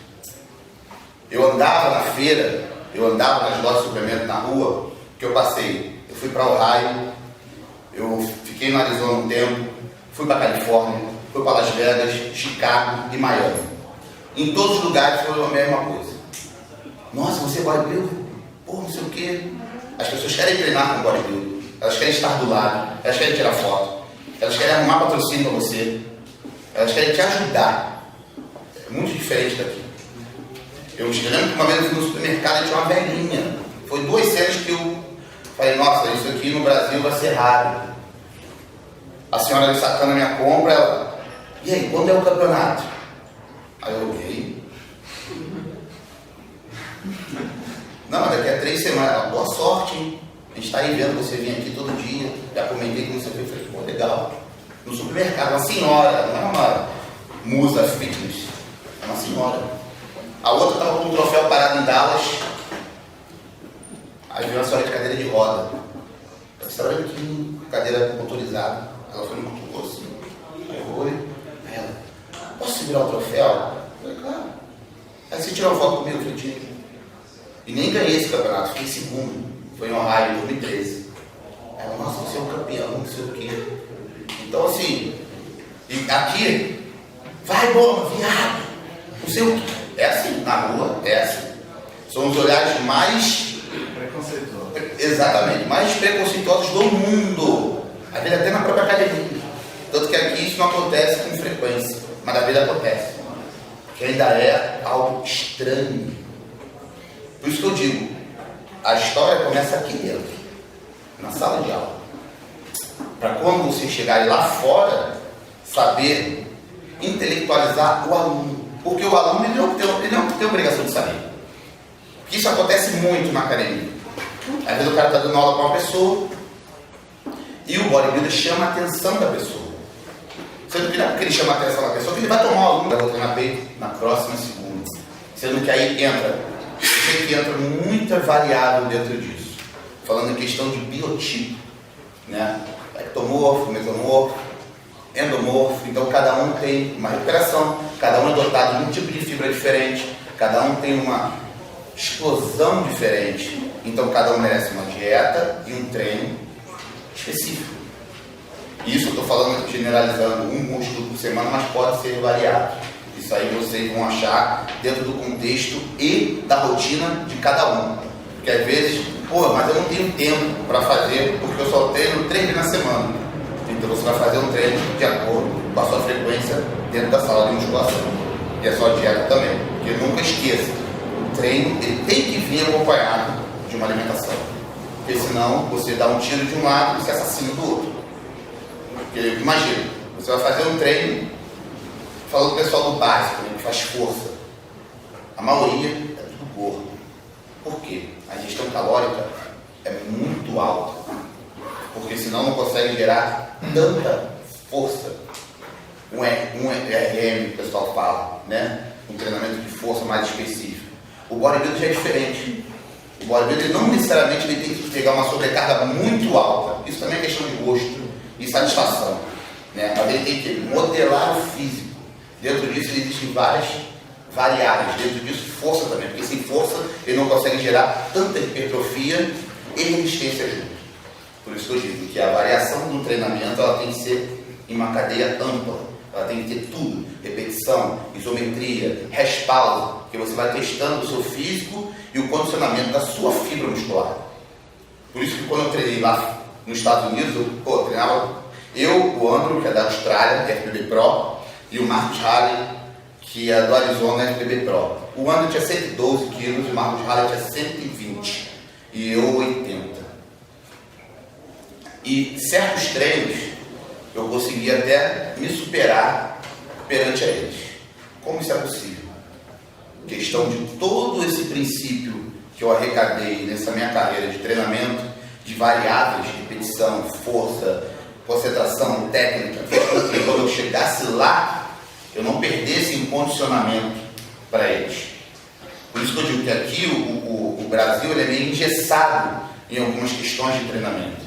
Eu andava na feira, eu andava nas lojas de suplemento na rua, que eu passei. Eu fui para Ohio, eu fiquei no Arizona um tempo, fui para Califórnia, fui para Las Vegas, Chicago e Miami. Em todos os lugares foi a mesma coisa. Nossa, você é bodybuilder? Pô, não sei o quê. As pessoas querem treinar com bodybuilder, elas querem estar do lado, elas querem tirar foto, elas querem arrumar patrocínio para você, elas querem te ajudar. É muito diferente daqui. Eu me lembro que uma vez eu fui no supermercado e tinha uma velhinha. Foi 2 cenas que eu falei, nossa, isso aqui no Brasil vai ser raro. A senhora ali sacando a minha compra, ela, e aí, quando é o campeonato? Aí eu olhei. Não, daqui a 3 semanas. Ela, boa sorte, hein? A gente está aí vendo você vir aqui todo dia. Já comentei com você, eu falei, pô, legal. No supermercado, uma senhora, não é uma musa fitness, é uma senhora. A outra estava com um troféu parado em Dallas. Aí veio uma senhora de cadeira de roda. Ela estava aqui, cadeira motorizada. Ela foi no cutucou assim. Aí eu olhei. Ela, posso segurar o troféu? Eu falei, claro. Aí você tirou uma foto comigo, eu falei, tira. E nem ganhei esse campeonato, fiquei segundo. Foi em Ohio, em 2013. Ela, nossa, você é um campeão, não sei o quê. Então, assim, e aqui, vai bola, viado, não sei o quê. É assim, na rua, é assim. São os olhares mais... Preconceituoso. Exatamente, mais preconceituosos do mundo. Às vezes até na própria academia. Tanto que aqui isso não acontece com frequência, mas na vida acontece. Porque ainda é algo estranho. Por isso que eu digo, a história começa aqui dentro, na sala de aula. Para quando você chegar lá fora, saber intelectualizar o aluno. Porque o aluno ele não tem obrigação de saber. Porque isso acontece muito na academia. Às vezes o cara está dando aula com uma pessoa e o bodybuilder chama a atenção da pessoa. Sendo que não é porque ele chama a atenção da pessoa que ele vai tomar o aluno, vai botar na peito na próxima segunda. Sendo que aí entra, eu sei que entra muita variável dentro disso. Falando em questão de biotipo, né? Ectomorfo, mesomorfo, endomorfo. Então cada um tem uma recuperação, cada um é dotado de um tipo de fibra diferente, cada um tem uma explosão diferente. Então cada um merece uma dieta e um treino específico. Isso eu estou falando, generalizando, um músculo por semana, mas pode ser variado. Isso aí vocês vão achar dentro do contexto e da rotina de cada um. Porque às vezes, mas eu não tenho tempo para fazer, porque eu só treino 3 vezes na semana. Então você vai fazer um treino de acordo com a sua frequência dentro da sala de musculação. E a sua dieta também. Porque nunca esqueça, o treino ele tem que vir acompanhado de uma alimentação. Porque senão você dá um tiro de um lado e se assassina do outro. Porque imagina, você vai fazer um treino, falando do pessoal do básico, que faz força. A maioria é tudo gordo. Por quê? A ingestão calórica é muito alta. Porque senão não consegue gerar tanta força. Um RM, que o pessoal fala, né? Um treinamento de força mais específico. O bodybuilder já é diferente. O bodybuilder não necessariamente ele tem que pegar uma sobrecarga muito alta. Isso também é questão de gosto e satisfação, né? Mas ele tem que modelar o físico. Dentro disso existem várias variáveis. Dentro disso força também, porque sem força ele não consegue gerar tanta hipertrofia e resistência junto. Por isso que eu digo que a variação do treinamento ela tem que ser em uma cadeia ampla. Ela tem que ter tudo, repetição, isometria, respaldo, que você vai testando o seu físico e o condicionamento da sua fibra muscular. Por isso que quando eu treinei lá nos Estados Unidos, eu treinava o Andrew, que é da Austrália, que é FBB Pro, e o Marcus Halley, que é do Arizona, FBB Pro. O Andrew tinha 112 quilos, o Marcus Halley tinha 120 e eu 80. E certos treinos eu conseguia até me superar perante a eles. Como isso é possível? Questão de todo esse princípio que eu arrecadei nessa minha carreira de treinamento, de variáveis de repetição, força, concentração, técnica, fez com que quando eu chegasse lá, eu não perdesse em condicionamento para eles. Por isso que eu digo que aqui o Brasil ele é meio engessado em algumas questões de treinamento.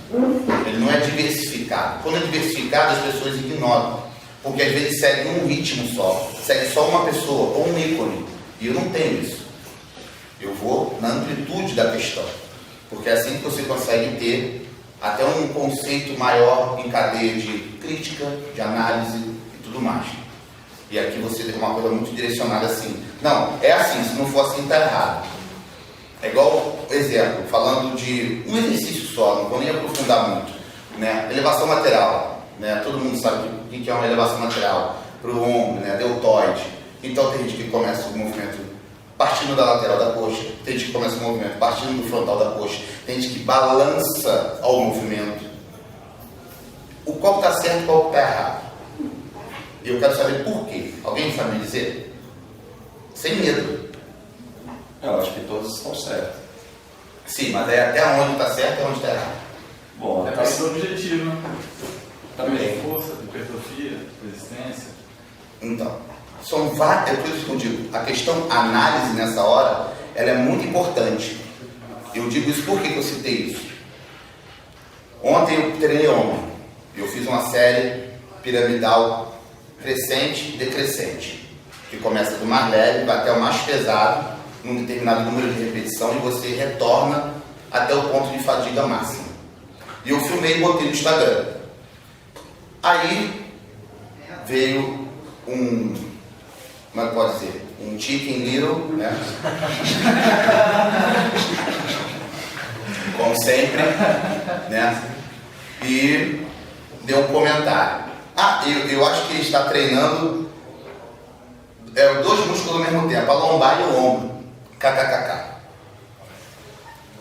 Ele não é diversificado. Quando é diversificado, as pessoas ignoram. Porque às vezes segue um ritmo só, segue só uma pessoa ou um ícone. E eu não tenho isso. Eu vou na amplitude da questão. Porque é assim que você consegue ter até um conceito maior em cadeia de crítica, de análise e tudo mais. E aqui você tem uma coisa muito direcionada assim. Não, é assim, se não for assim está errado. É igual, exemplo, falando de um exercício só, não vou nem aprofundar muito, né? Elevação lateral, né? Todo mundo sabe o que é uma elevação lateral, para o ombro, né? Deltoide. Então tem gente que começa o movimento partindo da lateral da coxa, tem gente que começa o movimento partindo do frontal da coxa, tem gente que balança ao movimento. O qual está certo e qual está errado? Eu quero saber por quê. Alguém sabe me dizer? Sem medo. Eu acho que todos estão certos. Sim, mas é até onde está certo e onde está errado. Bom, depende do objetivo, né? Também. Força, hipertrofia, resistência. Então, são várias, é por isso que eu digo, a questão análise nessa hora, ela é muito importante. Eu digo isso porque eu citei isso. Ontem eu treinei homem. Eu fiz uma série piramidal crescente e decrescente. que começa do mais leve, vai até o mais pesado, num determinado número de repetição, e você retorna até o ponto de fadiga máxima. E eu filmei e botei no Instagram. Aí veio um, como é que pode dizer? Um Chicken Little, né? Como sempre, né? E deu um comentário. Eu acho que ele está treinando dois músculos ao mesmo tempo, a lombar e o ombro. KKKK.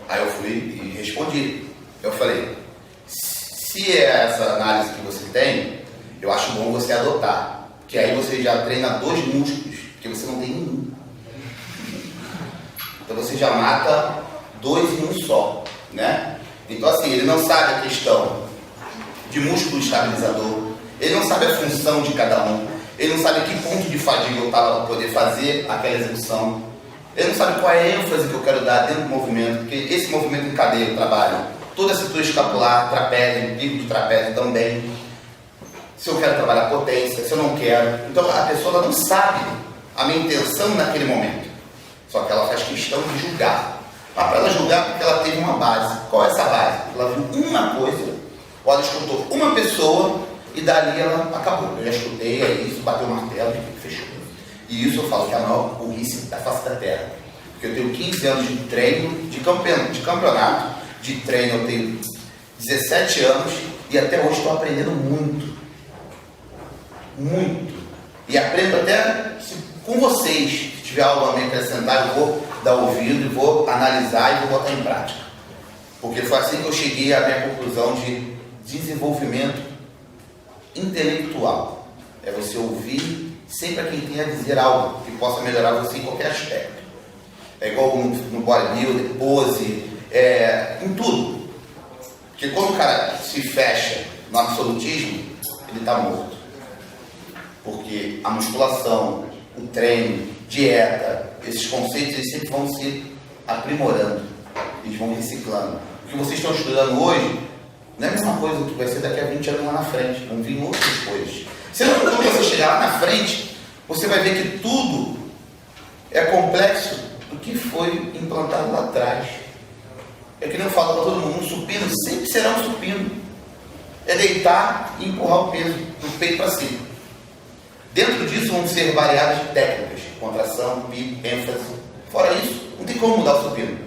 Aí eu fui e respondi. Eu falei, se é essa análise que você tem, eu acho bom você adotar. Porque aí você já treina dois músculos, porque você não tem nenhum. Então você já mata dois em um só, né? Então assim, ele não sabe a questão de músculo estabilizador, ele não sabe a função de cada um, ele não sabe que ponto de fadiga eu estava para poder fazer aquela execução, ele não sabe qual é a ênfase que eu quero dar dentro do movimento, porque esse movimento encadeia o trabalho, toda a cintura escapular, trapézio, pico de trapézio também, se eu quero trabalhar potência, se eu não quero. Então a pessoa ela não sabe a minha intenção naquele momento, só que ela faz questão de julgar. Mas para ela julgar, porque ela teve uma base. Qual é essa base? Ela viu uma coisa, ou ela escutou uma pessoa e dali ela acabou. Eu já escutei, é isso, bateu o martelo e fechou. E isso eu falo que é a maior burrice da face da terra. Porque eu tenho 15 anos de treino, de campeonato, de treino eu tenho 17 anos e até hoje estou aprendendo muito. Muito. E aprendo até com vocês. Se tiver algo a me acrescentar, eu vou dar ouvido e vou analisar e vou botar em prática. Porque foi assim que eu cheguei à minha conclusão de desenvolvimento intelectual. É você ouvir sempre a quem tem a dizer algo que possa melhorar você em qualquer aspecto. É igual no bodybuilder, pose, em tudo. Porque quando o cara se fecha no absolutismo, ele está morto. Porque a musculação, o treino, dieta, esses conceitos eles sempre vão se aprimorando, eles vão reciclando. O que vocês estão estudando hoje não é a mesma coisa que vai ser daqui a 20 anos lá na frente, vão vir outras coisas. Quando você chegar lá na frente, você vai ver que tudo é complexo do que foi implantado lá atrás. É que nem eu falo para todo mundo, um supino sempre será um supino. É deitar e empurrar o peso do peito para cima. Dentro disso vão ser variadas técnicas, contração, pico, ênfase. Fora isso, não tem como mudar o supino.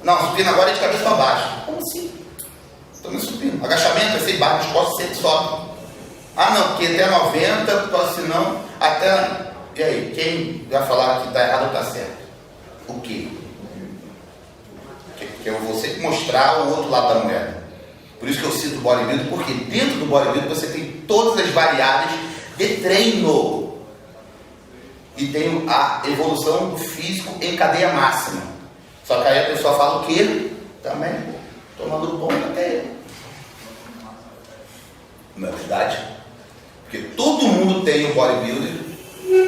Não, o supino agora é de cabeça para baixo. Como assim? Estou no supino. Agachamento é sem barra, os costas sempre sobem. Ah não, porque até 90, senão até... E aí, quem vai falar que está errado ou está certo? O quê? Que eu vou sempre mostrar o outro lado da moeda. Por isso que eu cito o bodybuilding, porque dentro do bodybuilding você tem todas as variáveis de treino e tem a evolução do físico em cadeia máxima. Só que aí a pessoa fala o quê? Também tomando bomba até. Não é verdade? Porque todo mundo tem o bodybuilding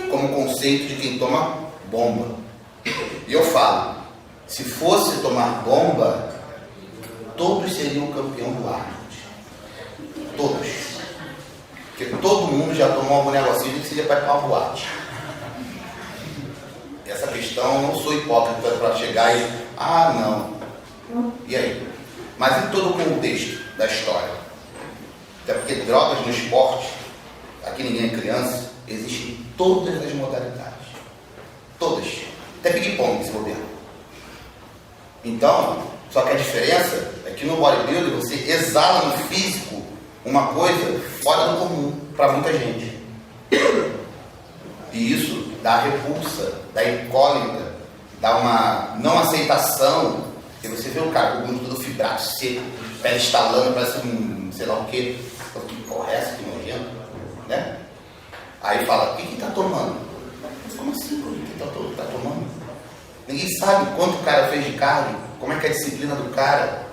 como conceito de quem toma bomba. E eu falo, se fosse tomar bomba, todos seriam campeão do Arnold. Todos. Porque todo mundo já tomou algum negocinho que seria para ir para uma boate. Essa questão, eu não sou hipócrita para chegar e... não. E aí? Mas em todo o contexto da história. Até porque drogas no esporte, aqui ninguém é criança, existem todas as modalidades. Todas. Até ping-pong, se bobear. Então, só que a diferença é que no bodybuilding você exala no físico uma coisa fora do comum para muita gente. E isso dá repulsa, dá incógnita, dá uma não aceitação. E você vê o cara com o glúteo todo fibrado, seco, pele estalando, parece um sei lá o quê. Que porra é essa, que nojento, né? Aí fala, o que está tomando? Como assim, o que está tomando? Ninguém sabe quanto o cara fez de carne, como é que é a disciplina do cara,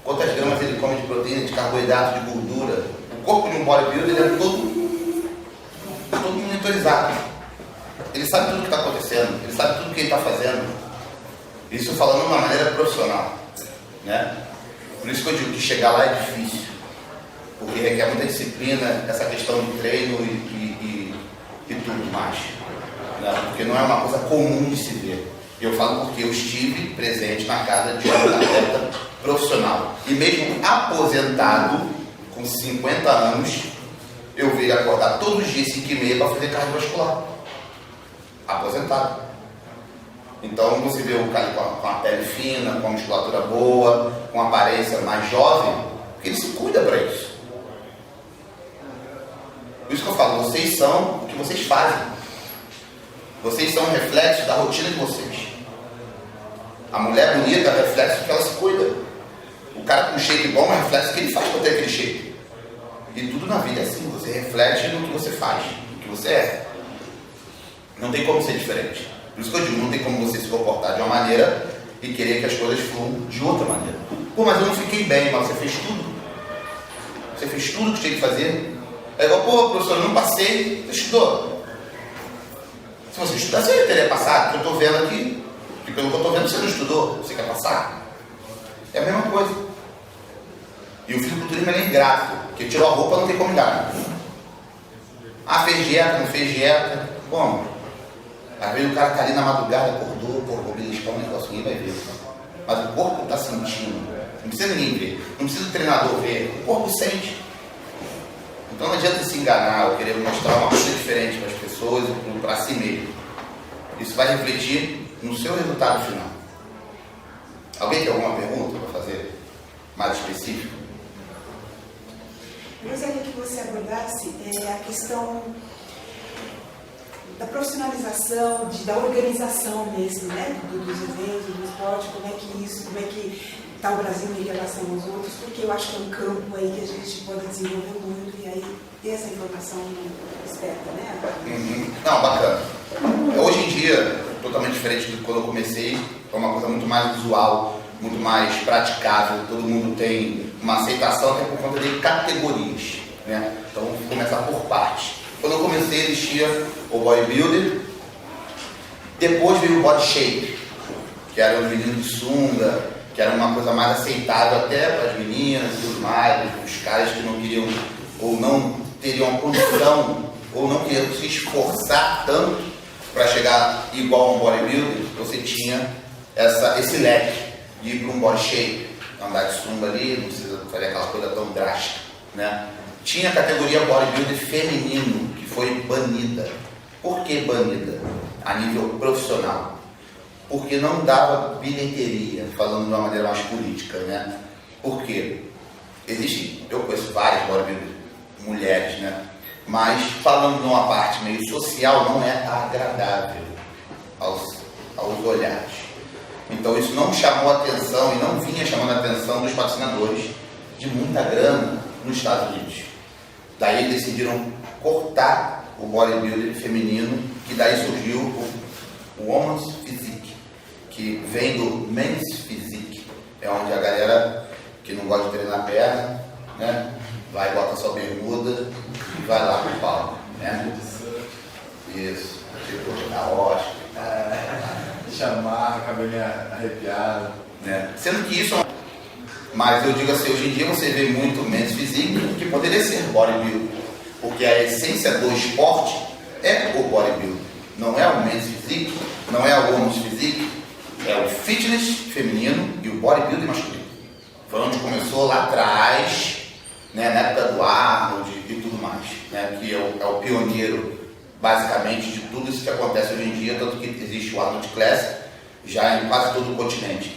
quantas gramas ele come de proteína, de carboidrato, de gordura. O corpo de um bodybuilder ele é todo monitorizado. Ele sabe tudo o que está acontecendo, ele sabe tudo o que ele está fazendo. Isso falando de uma maneira profissional, né? Por isso que eu digo que chegar lá é difícil, porque requer muita disciplina, essa questão de treino e tudo mais. né? Porque não é uma coisa comum de se ver. Eu falo porque eu estive presente na casa de um atleta profissional. E mesmo aposentado, com 50 anos, eu veio acordar todos os dias 5h30 para fazer cardiovascular. Aposentado. Então você vê o cara com a pele fina, com a musculatura boa, com a aparência mais jovem, porque ele se cuida para isso. Por isso que eu falo, vocês são o que vocês fazem. Vocês são um reflexo da rotina de vocês. A mulher bonita é reflexo que ela se cuida. O cara com shape bom é reflexo que ele faz para ter aquele shape. E tudo na vida é assim, você reflete no que você faz, no que você é. Não tem como ser diferente. Por isso que eu digo, não tem como você se comportar de uma maneira e querer que as coisas fluam de outra maneira. Pô, mas eu não fiquei bem, mas você fez tudo. Você fez tudo que tinha que fazer. É igual, pô, professor, eu não passei, você estudou. Se você estudasse, você teria passado, porque eu estou vendo aqui. E pelo que eu estou vendo, você não estudou, você quer passar. É a mesma coisa. E o fisiculturismo é ingrato, porque tirou a roupa, não tem como enganar. Ah, fez dieta, não fez dieta. Bom, às vezes o cara está ali na madrugada, acordou, pô, vou beliscar um negócio, ninguém vai ver. Mas o corpo está sentindo. Não precisa ninguém ver. Não precisa o treinador ver. O corpo sente. Então não adianta se enganar ou querer mostrar uma coisa diferente para as pessoas e para si mesmo. Isso vai refletir no seu resultado final. Alguém tem alguma pergunta para fazer mais específica? Eu gostaria que você abordasse a questão da profissionalização, da organização mesmo, né? Dos eventos, do esporte, como é que está o Brasil em relação aos outros, porque eu acho que é um campo aí que a gente pode desenvolver muito e aí ter essa informação esperta, né? Não, bacana. Hoje em dia, totalmente diferente do quando eu comecei, é uma coisa muito mais visual, muito mais praticável, todo mundo tem uma aceitação até por conta de categorias, né? Então vamos começar por partes. Quando eu comecei existia o bodybuilder, depois veio o body shape, que era os meninos de sunga, que era uma coisa mais aceitável até para as meninas e tudo mais, os caras que não queriam ou não teriam a condição ou não queriam se esforçar tanto para chegar igual a um bodybuilder. Você tinha esse leque de ir para um body shape, andar de sunga ali, não precisa fazer aquela coisa tão drástica, né? Tinha a categoria bodybuilder feminino, que foi banida. Por que banida? A nível profissional. Porque não dava bilheteria, falando de uma maneira mais política, né? Por quê? Eu conheço várias bodybuilders, mulheres, né? Mas falando de uma parte meio social, não é agradável aos olhares. Então isso não chamou a atenção e não vinha chamando a atenção dos patrocinadores de muita grana nos Estados Unidos. Daí decidiram cortar o bodybuilder feminino, que daí surgiu o Women's Physique, que vem do Men's Physique, é onde a galera que não gosta de treinar a perna, né, vai, bota sua bermuda e vai lá pro palco, né? Isso, tipo da Oscar. Chamar, cabelinho arrepiado. Né? Sendo que isso, mas eu digo assim, hoje em dia você vê muito Men's Physique que poderia ser bodybuilding, porque a essência do esporte é o bodybuilding, não é o Men's Physique, não é o Women's Physique, é o fitness feminino e o bodybuilding masculino. Foi onde começou lá atrás, né, na época do Arnold e tudo mais, né, que é o pioneiro basicamente de tudo isso que acontece hoje em dia, tanto que existe o Arnold Classic já em quase todo o continente.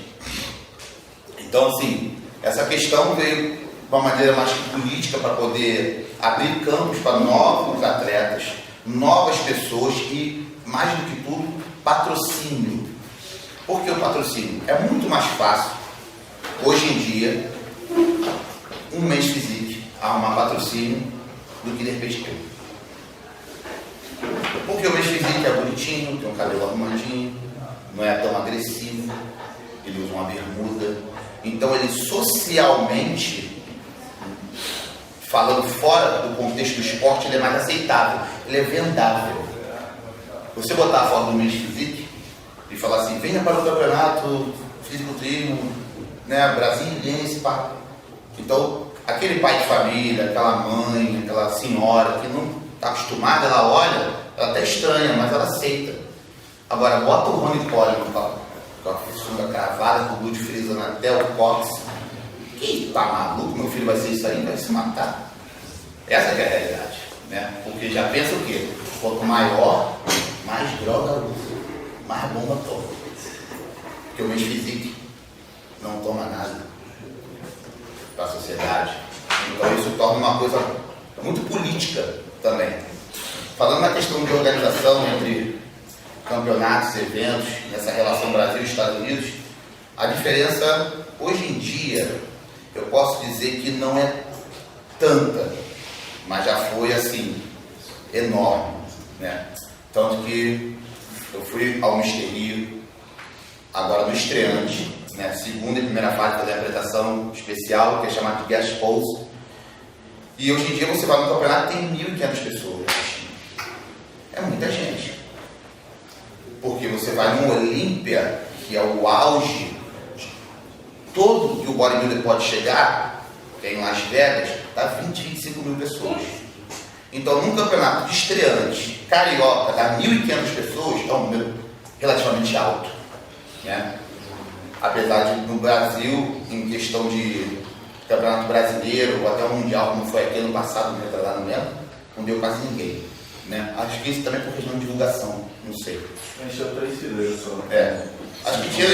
Então, assim, essa questão veio de uma maneira mais política para poder abrir campos para novos atletas, novas pessoas e, mais do que tudo, patrocínio. Por que o patrocínio? É muito mais fácil, hoje em dia, um Men's Physique arrumar patrocínio do que de repente eu. Porque o Men's Physique é bonitinho, tem um cabelo arrumadinho, não é tão agressivo, ele usa uma bermuda. Então ele socialmente, falando fora do contexto do esporte, ele é mais aceitável, ele é vendável. Você botar a foto do Men's Physique e falar assim, venha para o campeonato fisiculturismo, né, brasiliense, pá. Então, aquele pai de família, aquela mãe, aquela senhora que não está acostumada, ela olha, Ela até estranha, mas ela aceita. Agora, bota o Ronnie Coleman com a sunga cravada, com o glúteo frisando até o cóccix. Que tá maluco? Meu filho vai ser isso aí, vai se matar. Essa que é a realidade, né? Porque já pensa o quê? Quanto maior, mais droga usa, mais bomba toma. Porque o mês físico não toma nada para a sociedade. Então isso torna uma coisa muito política também. Falando na questão de organização entre campeonatos, eventos, nessa relação Brasil e Estados Unidos, a diferença hoje em dia, eu posso dizer que não é tanta, mas já foi assim, enorme, né? Tanto que eu fui ao Mister Rio, agora no estreante, né? Segunda e primeira fase fazer a apresentação especial, que é chamada de Guest Post. E hoje em dia você vai no campeonato e tem 1.500 pessoas. É muita gente. Porque você vai no Olímpia, que é o auge de todo que o bodybuilder pode chegar, que é em Las Vegas, dá 20, 25 mil pessoas. Então, num campeonato de estreante, carioca, dá 1.500 pessoas, é um número relativamente alto, né? Apesar de, no Brasil, em questão de campeonato brasileiro, ou até o mundial, como foi aqui ano passado, no retrasado mesmo, não deu quase ninguém, né? Acho que isso também é por questão de divulgação, não sei. Encheu 3 fileiras só. Acho que tinha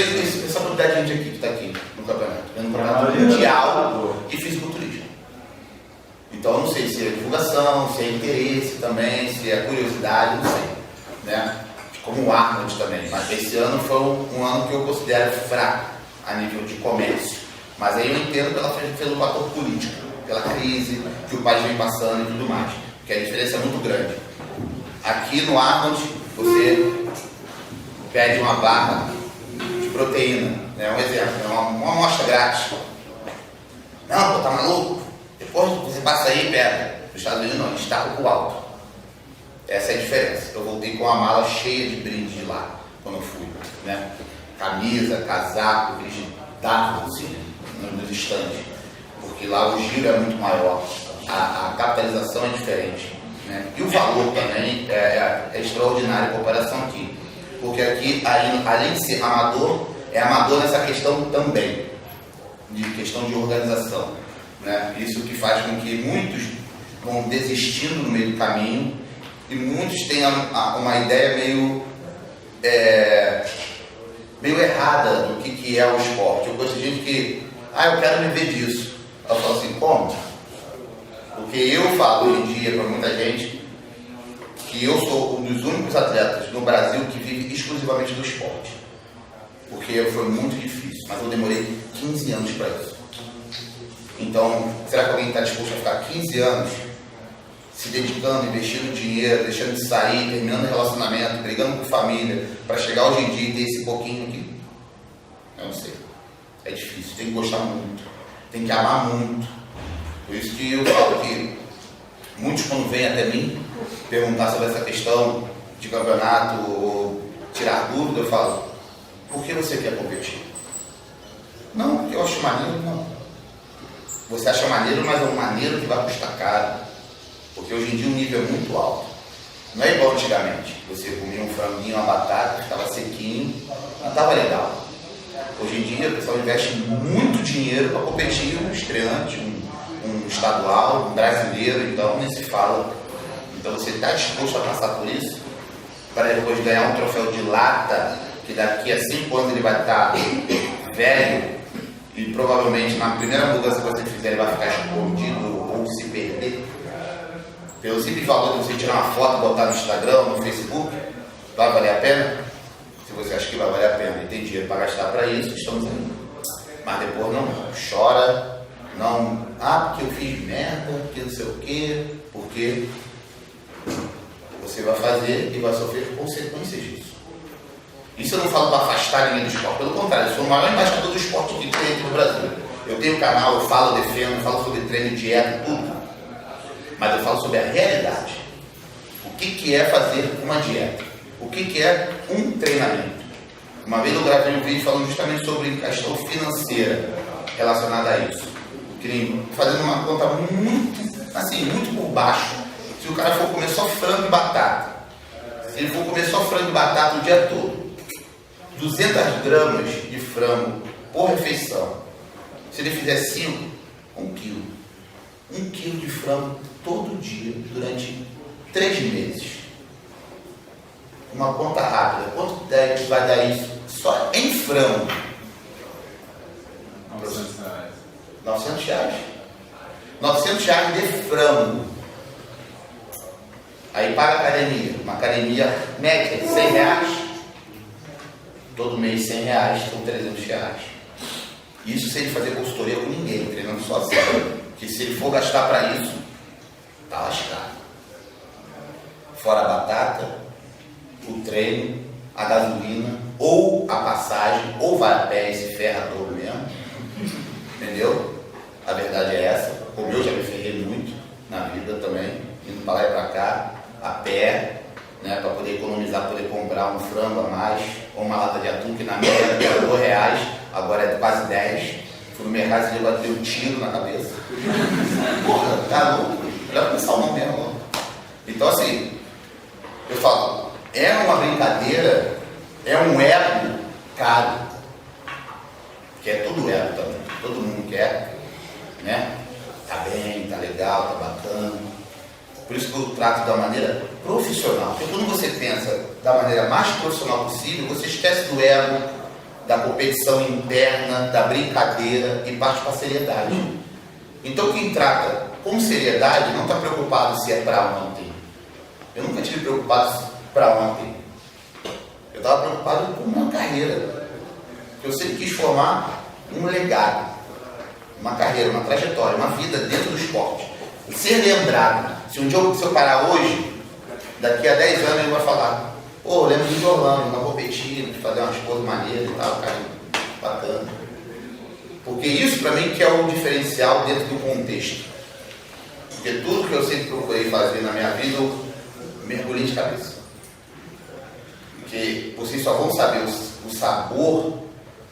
essa quantidade de gente aqui que está aqui no campeonato. É um campeonato mundial de fisiculturismo. Então eu não sei se é divulgação, se é interesse também, se é curiosidade, não sei, né? Como o Arnold também. Mas esse ano foi um ano que eu considero fraco a nível de comércio. Mas aí eu entendo pelo fator político, pela crise que o país vem passando e tudo mais. Porque a diferença é muito grande. Aqui no Arnold, você pede uma barra de proteína, né? Um exemplo, uma amostra grátis. Não, pô, tá maluco? Depois você passa aí e pega. Nos Estados Unidos não, a gente está pro alto. Essa é a diferença. Eu voltei com a mala cheia de brindes de lá, quando eu fui, né? Camisa, casaco, brinde dado, assim, nos estandes. Porque lá o giro é muito maior, a capitalização é diferente, né? E o valor também é extraordinário em comparação aqui. Porque aqui, além de ser amador, é amador nessa questão também, de questão de organização, né? Isso que faz com que muitos vão desistindo no meio do caminho e muitos têm uma ideia meio errada do que é o esporte. Eu conheço gente que, eu quero viver disso. Eu falo assim, como? Porque eu falo hoje em dia para muita gente que eu sou um dos únicos atletas no Brasil que vive exclusivamente do esporte. Porque foi muito difícil, mas eu demorei 15 anos para isso. Então, será que alguém está disposto a ficar 15 anos se dedicando, investindo dinheiro, deixando de sair, terminando relacionamento, brigando com família, para chegar hoje em dia e ter esse pouquinho aqui? Eu não sei. É difícil, tem que gostar muito, tem que amar muito. Por isso que eu falo que muitos, quando vêm até mim perguntar sobre essa questão de campeonato ou tirar dúvida, eu falo, por que você quer competir? Não, porque eu acho maneiro, não. Você acha maneiro, mas é um maneiro que vai custar caro. Porque hoje em dia o nível é muito alto. Não é igual antigamente. Você comia um franguinho, uma batata, que estava sequinho, não estava legal. Hoje em dia o pessoal investe muito dinheiro para competir um estreante, um estadual, um brasileiro, então nem se fala. Então você está disposto a passar por isso? Para depois ganhar um troféu de lata, que daqui a 5 anos ele vai estar velho e provavelmente na primeira mudança que você fizer ele vai ficar escondido ou se perder? Pelo simples valor de você tirar uma foto e botar no Instagram, no Facebook, vai valer a pena? Se você acha que vai valer a pena e tem dinheiro para gastar para isso, estamos aí. Mas depois não chora, não, porque eu fiz merda, porque não sei o quê, porque você vai fazer e vai sofrer consequências disso. Isso eu não falo para afastar ninguém do esporte, pelo contrário, eu sou o maior embaixador do esporte que tem aqui no Brasil. Eu tenho canal, eu falo, eu defendo, eu falo sobre treino, dieta, tudo. Mas eu falo sobre a realidade. O que é fazer uma dieta? O que é um treinamento? Uma vez eu gravei um vídeo falando justamente sobre a questão financeira relacionada a isso. Fazendo uma conta muito por baixo. Se o cara for comer só frango e batata, ele for comer só frango e batata o dia todo, 200 gramas de frango por refeição, se ele fizer 5, 1 quilo. 1 quilo de frango todo dia, durante 3 meses. Uma conta rápida, quanto tempo vai dar isso? Só em frango. 900 reais. 900 reais. 900 reais de frango. Aí paga a academia. Uma academia média de 100 reais. Todo mês 100 reais, são 300 reais. Isso sem ele fazer consultoria com ninguém, treinando sozinho. Que se ele for gastar para isso, tá lascado. Fora a batata, o treino, a gasolina, ou a passagem, ou vai a pé e se ferra todo mesmo. Entendeu? A verdade é essa. Como eu já me ferrei muito na vida também, indo para lá e para cá, a pé, né, para poder economizar, poder comprar um frango a mais, ou uma lata de atum, que na média era R$2, agora é quase 10. Fui no mercado e ele bateu um tiro na cabeça. Porra, tá louco? Melhor pensar o nome mesmo. Então assim, eu falo, é uma brincadeira, é um ego caro. Que é tudo ego também. Todo mundo quer, né? Tá bem, tá legal, tá bacana. Por isso que eu trato da maneira profissional. Porque quando você pensa da maneira mais profissional possível, você esquece do ego, da competição interna, da brincadeira e parte para a seriedade. Então quem trata com seriedade não está preocupado se é para ontem. Eu nunca tive preocupado para ontem. Eu estava preocupado com uma carreira. Eu sempre quis formar um legado, uma carreira, uma trajetória, uma vida dentro do esporte. E ser lembrado. Se um dia eu parar hoje, daqui a 10 anos ele vai falar, pô, eu lembro de Orlando, na competindo, de fazer umas coisas maneiras e tal, cara, bacana. Porque isso para mim que é o diferencial dentro do contexto. Porque tudo que eu sempre procurei fazer na minha vida, eu mergulhei de cabeça. Porque vocês só vão saber o sabor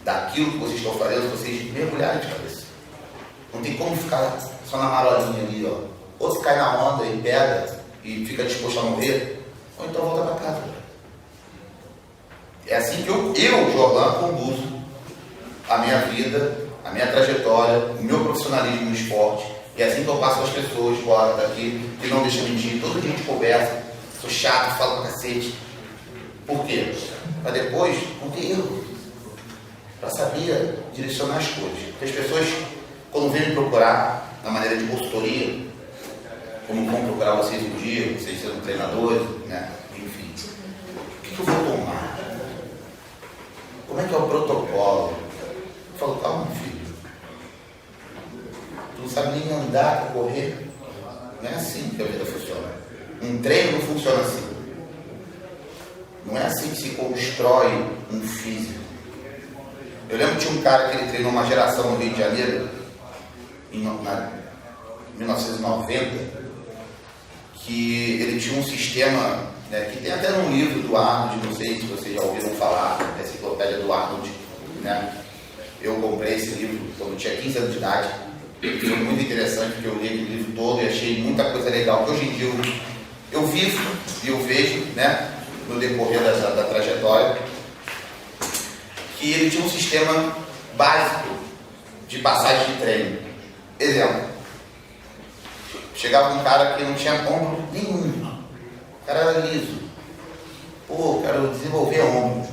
daquilo que vocês estão fazendo se vocês mergulharem de cabeça. Não tem como ficar só na marolinha ali, ó. Ou se cai na onda e pega e fica disposto a morrer, ou então volta para casa. É assim que eu Jorlan, conduzo a minha vida, a minha trajetória, o meu profissionalismo no esporte. E é assim que eu passo as pessoas fora daqui, que não deixam mentir. Todo dia a gente conversa, sou chato, falo pra cacete. Por quê? Para depois não ter erro. Para saber direcionar as coisas. Porque as pessoas, quando vêm me procurar na maneira de consultoria, como vão procurar vocês um dia, vocês sendo treinadores, né? Enfim, o que eu vou tomar? Como é que é o protocolo? Eu falo, calma, filho. Tu não sabe nem andar, correr. Não é assim que a vida funciona. Um treino não funciona assim. Não é assim que se constrói um físico. Eu lembro que tinha um cara que ele treinou uma geração no Rio de Janeiro, em 1990, que ele tinha um sistema, né, que tem até num livro do Arnold, não sei se vocês já ouviram falar, a enciclopédia do Arnold, né? Eu comprei esse livro quando eu tinha 15 anos de idade. Foi muito interessante, porque eu li o livro todo e achei muita coisa legal, que hoje em dia eu vivo e eu vejo, né, no decorrer da trajetória, que ele tinha um sistema básico de passagem de treino. Exemplo, chegava um cara que não tinha ombro nenhum, o cara era liso, pô, quero desenvolver ombro.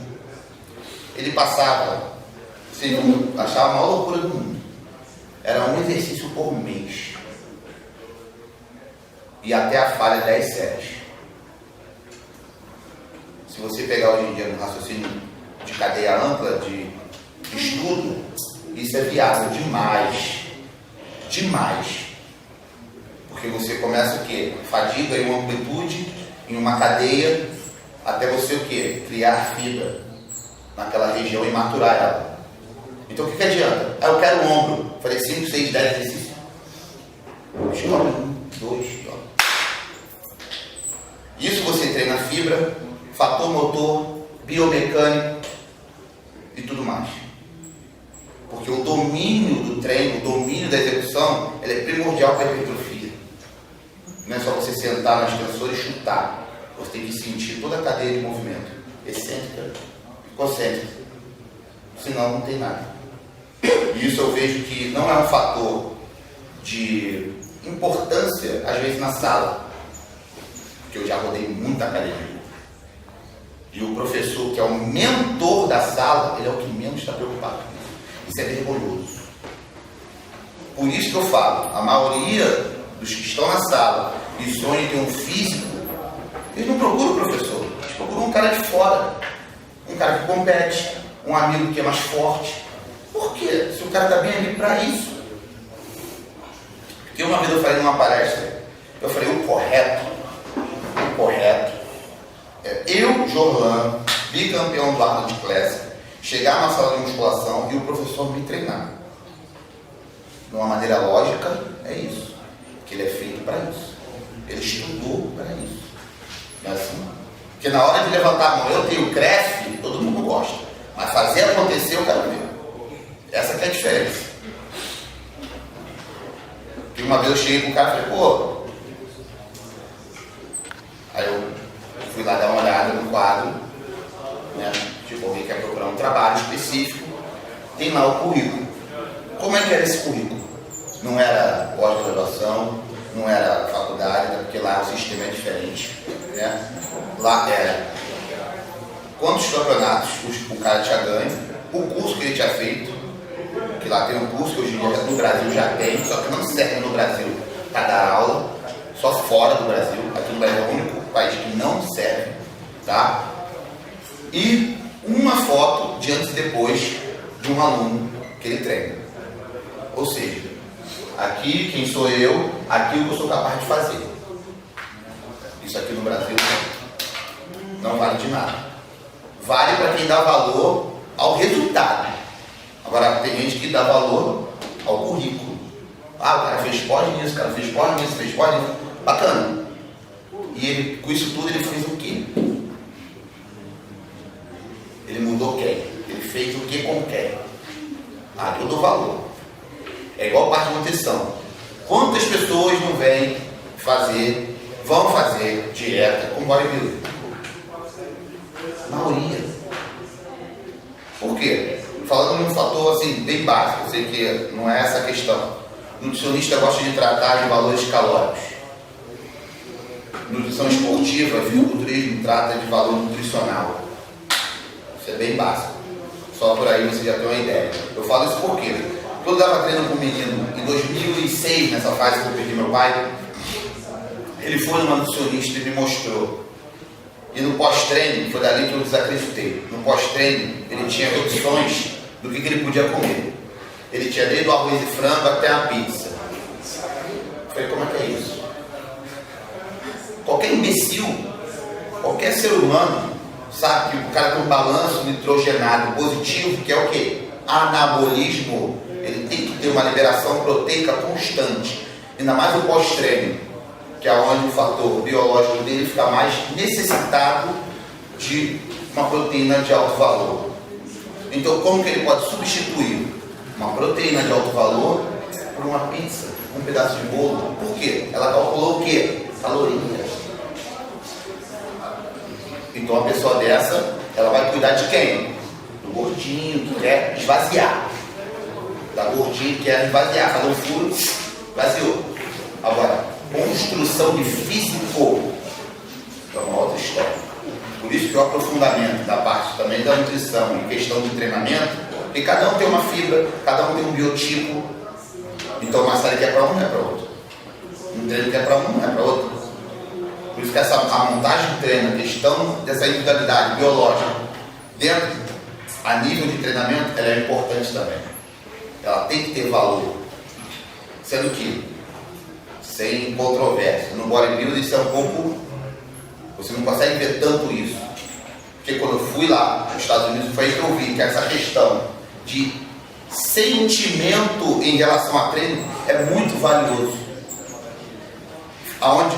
Ele passava, assim, achava a maior loucura do mundo, era um exercício por mês, e até a falha 10 séries. Se você pegar hoje em dia no raciocínio de cadeia ampla, de estudo, isso é viável demais. Demais. Porque você começa o quê? Fadiga em uma amplitude, em uma cadeia, até você o quê? Criar fibra naquela região e maturar ela. Então o que adianta? Ah, eu quero o ombro. Falei 5, 6, 10 exercícios. Escolhe 1, 2, ó. Isso você treina fibra, fator motor, biomecânico e tudo mais. Porque o domínio do treino, o domínio da execução, ele é primordial para a hipertrofia. Não é só você sentar no extensor e chutar. Você tem que sentir toda a cadeia de movimento, excêntrica e concêntrica. Senão não tem nada. E isso eu vejo que não é um fator de importância, às vezes, na sala. Porque eu já rodei muita academia. E o professor, que é o mentor da sala, ele é o que menos está preocupado. Isso é vergonhoso. Por isso que eu falo, a maioria dos que estão na sala e sonham em ter um físico, eles não procuram o professor, eles procuram um cara de fora, um cara que compete, um amigo que é mais forte. Por quê? Se o cara está bem ali para isso. Porque uma vez eu falei numa palestra, eu falei, o correto é eu, Jorlan, bicampeão do Arnold Classic, chegar na sala de musculação e o professor me treinar. De uma maneira lógica, é isso. Porque ele é feito para isso. Ele estudou para isso. É assim. Porque na hora de levantar a mão, eu tenho cresce, todo mundo gosta. Mas fazer acontecer, eu quero ver. Essa que é a diferença. Porque uma vez eu cheguei com o cara e falei, pô. Aí eu fui lá dar uma olhada no quadro, né? Tipo, alguém quer procurar um trabalho específico, tem lá o currículo. Como é que era esse currículo? Não era pós-graduação, não era faculdade, porque lá o sistema é diferente, né? Lá era quantos campeonatos o cara tinha ganho, o curso que ele tinha feito, que lá tem um curso que hoje em dia no Brasil já tem, só que não serve no Brasil para dar aula, só fora do Brasil. Aqui no Brasil é o único país que não serve, tá? E uma foto de antes e depois de um aluno que ele treina. Ou seja, aqui quem sou eu, aqui o que eu sou capaz de fazer. Isso aqui no Brasil não vale de nada. Vale para quem dá valor ao resultado. Agora tem gente que dá valor ao currículo. Ah, o cara fez pós nisso, o cara fez pós nisso, fez pós nisso. Bacana. E ele, com isso tudo, ele fez o quê? Ele mudou quem? Ele fez o que com quem? Ah, eu dou valor. É igual parte de nutrição. Quantas pessoas não vão fazer dieta com bodybuilder? A maioria. Por quê? Falando de um fator assim, bem básico, eu sei que não é essa a questão. O nutricionista gosta de tratar de valores calóricos. Nutrição esportiva, fisiculturismo, trata de valor nutricional. Isso é bem básico. Só por aí você já tem uma ideia. Eu falo isso porque quando eu estava treinando com um menino em 2006, nessa fase que eu perdi meu pai, ele foi numa nutricionista e me mostrou. E no pós-treino, foi dali que eu desacreditei. No pós-treino, ele tinha opções do que ele podia comer. Ele tinha desde o arroz e frango até a pizza. Eu falei, como é que é isso? Qualquer imbecil, qualquer ser humano, sabe que o cara tem um balanço nitrogenado positivo, que é o quê? Anabolismo. Ele tem que ter uma liberação proteica constante. Ainda mais o pós-treino, que é onde o fator biológico dele fica mais necessitado de uma proteína de alto valor. Então, como que ele pode substituir uma proteína de alto valor por uma pizza, um pedaço de bolo? Por quê? Ela calculou o quê? Calorias. Então, uma pessoa dessa, ela vai cuidar de quem? Do gordinho que quer esvaziar. Da gordinha que quer esvaziar, fazer um furo, esvaziou. Agora, construção de físico é uma outra história. Por isso que o aprofundamento da parte também da nutrição e questão do treinamento, porque cada um tem uma fibra, cada um tem um biotipo. Então uma série que é para um não é para outro. Um treino que é para um não é para outro. Por isso que a montagem do treino, a questão dessa individualidade biológica dentro, a nível de treinamento, ela é importante também. Ela tem que ter valor. Sendo que, sem controvérsia, no bodybuilding isso é um pouco, você não consegue ver tanto isso. Porque quando eu fui lá nos Estados Unidos, foi aí que eu vi que essa questão de sentimento em relação a treino é muito valioso.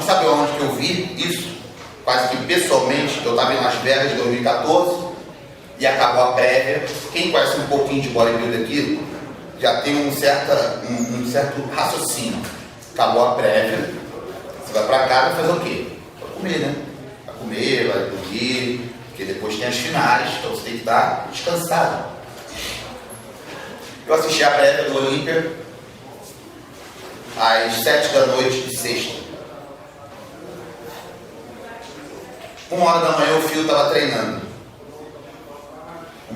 Sabe aonde que eu vi isso? Quase que pessoalmente, eu estava em Las Vegas em 2014 e acabou a prévia. Quem conhece um pouquinho de bodybuilding aqui já tem um certo raciocínio. Acabou a prévia, você vai pra casa e fazer o quê? Vai comer, né? Vai comer, vai dormir, porque depois tem as finais, então você tem que estar descansado. Eu assisti a prévia do Olímpia às 7 da noite de sexta. 1h da manhã o Fio estava treinando.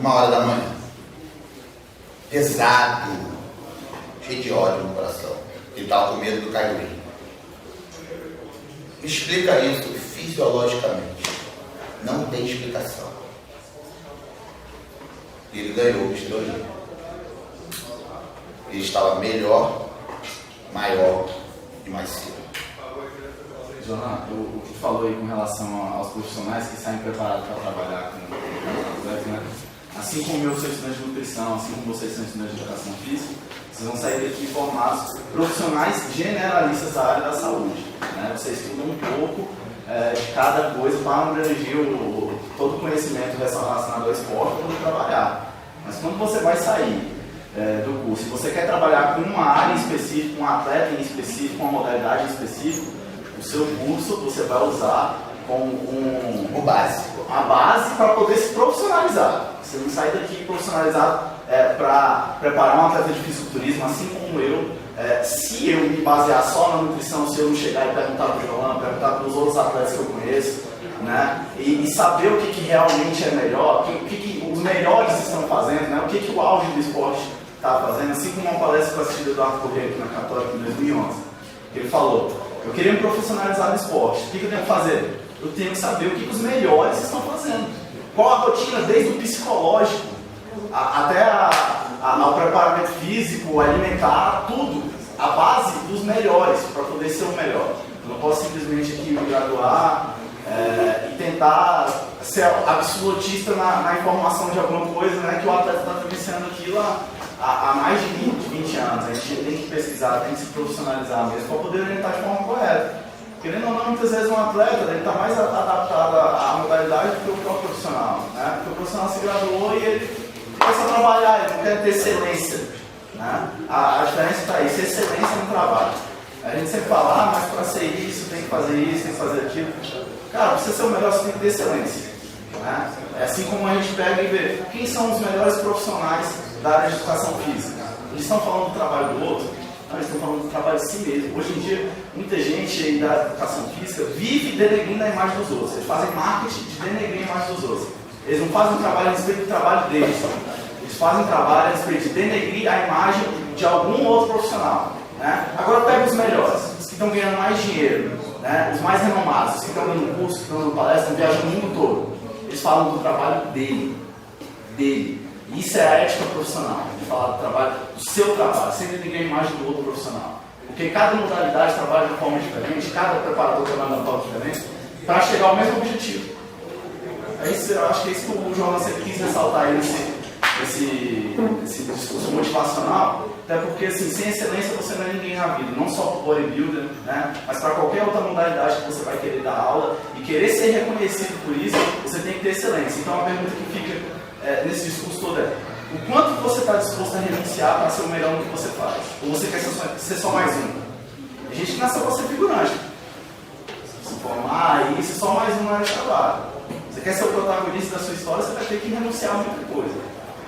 1h da manhã. Pesado. Cheio de ódio no coração. Ele estava com medo do Kyrie. Me explica isso fisiologicamente. Não tem explicação. E ele ganhou o Mr. Olímpia. Ele estava melhor, maior e mais cedo. Johan, o que falou aí com relação aos profissionais que saem preparados para trabalhar com atletas, né? Assim como eu sou estudante de nutrição, assim como vocês são estudantes de educação física, vocês vão sair daqui formados profissionais generalistas da área da saúde, né? Vocês estudam um pouco de cada coisa para abranger todo o conhecimento relacionado ao esporte para poder trabalhar. Mas quando você vai sair do curso, se você quer trabalhar com uma área em específico, um atleta em específico, uma modalidade em específico, o seu curso você vai usar como o básico. A base para poder se profissionalizar. Você não sai daqui profissionalizado para preparar um atleta de fisiculturismo, assim como eu. Se eu me basear só na nutrição, se eu não chegar e perguntar para o João, perguntar para os outros atletas que eu conheço, né? E saber o que realmente é melhor, o que os melhores estão fazendo, né? O que o auge do esporte está fazendo, assim como uma palestra que eu assisti do Eduardo Corrêa aqui na Católica em 2011. Ele falou: eu queria me profissionalizar no esporte, o que eu tenho que fazer? Eu tenho que saber o que os melhores estão fazendo. Qual a rotina, desde o psicológico até ao preparamento físico, alimentar, tudo. A base dos melhores, para poder ser o melhor. Eu não posso simplesmente aqui me graduar e tentar ser absolutista na informação de alguma coisa, né, que o atleta está vivenciando aquilo há mais de 20 anos. A gente tem que pesquisar, tem que se profissionalizar mesmo para poder orientar de forma correta. Querendo ou não, muitas vezes um atleta está mais adaptado à modalidade do que o próprio profissional, né? Porque o profissional se graduou e ele começa a trabalhar, ele não quer ter excelência, né? A diferença está aí, ser excelência no trabalho. A gente sempre fala, mas para ser isso, tem que fazer isso, tem que fazer aquilo. Cara, para você ser o melhor, você tem que ter excelência, né? É assim como a gente pega e vê quem são os melhores profissionais da área de educação física. Eles estão falando do trabalho do outro? Não, eles estão falando do trabalho de si mesmo. Hoje em dia, muita gente aí da educação física vive denegrindo a imagem dos outros. Eles fazem marketing de denegrir a imagem dos outros. Eles não fazem um trabalho a respeito do trabalho deles. Eles fazem um trabalho a respeito de denegrir a imagem de algum outro profissional, né? Agora pega os melhores, os que estão ganhando mais dinheiro, né? Os mais renomados, os que estão dando curso, que estão dando palestra, estão viajando o mundo todo. Eles falam do trabalho dele. Isso é a ética profissional, de falar do trabalho, do seu trabalho, sem denegrir a imagem do outro profissional. Porque cada modalidade trabalha de forma diferente, cada preparador trabalha de forma diferente, para chegar ao mesmo objetivo. Eu acho que é isso que o João sempre quis ressaltar aí nesse discurso motivacional, até porque assim, sem excelência você não é ninguém na vida, não só para o bodybuilder, né, mas para qualquer outra modalidade que você vai querer dar aula e querer ser reconhecido por isso, você tem que ter excelência. Então a pergunta que fica nesse discurso todo é: o quanto você está disposto a renunciar para ser o melhor no que você faz? Ou você quer ser só mais um? A gente nasceu para ser figurante, se formar e ser só mais um na área de trabalho. Você quer ser o protagonista da sua história, você vai ter que renunciar a muita coisa,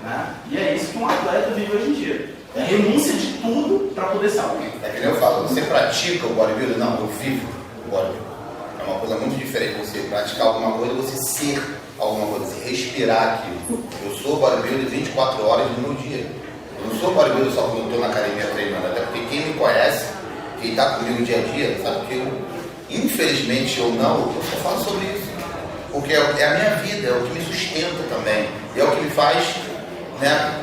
né? E é isso que um atleta vive hoje em dia. É renúncia de tudo para poder ser alguém. É que nem eu falo, você pratica o bodybuilding? Não, eu vivo o bodybuilding. É uma coisa muito diferente você praticar alguma coisa e você ser alguma coisa, você respirar aquilo. Eu sou bodybuilder 24 horas no meu dia. Eu não sou bodybuilder só quando eu estou na academia treinando, até porque quem me conhece, quem está comigo dia a dia, sabe que eu, infelizmente ou não, eu só falo sobre isso. Porque é a minha vida, é o que me sustenta também, é o que me faz, né,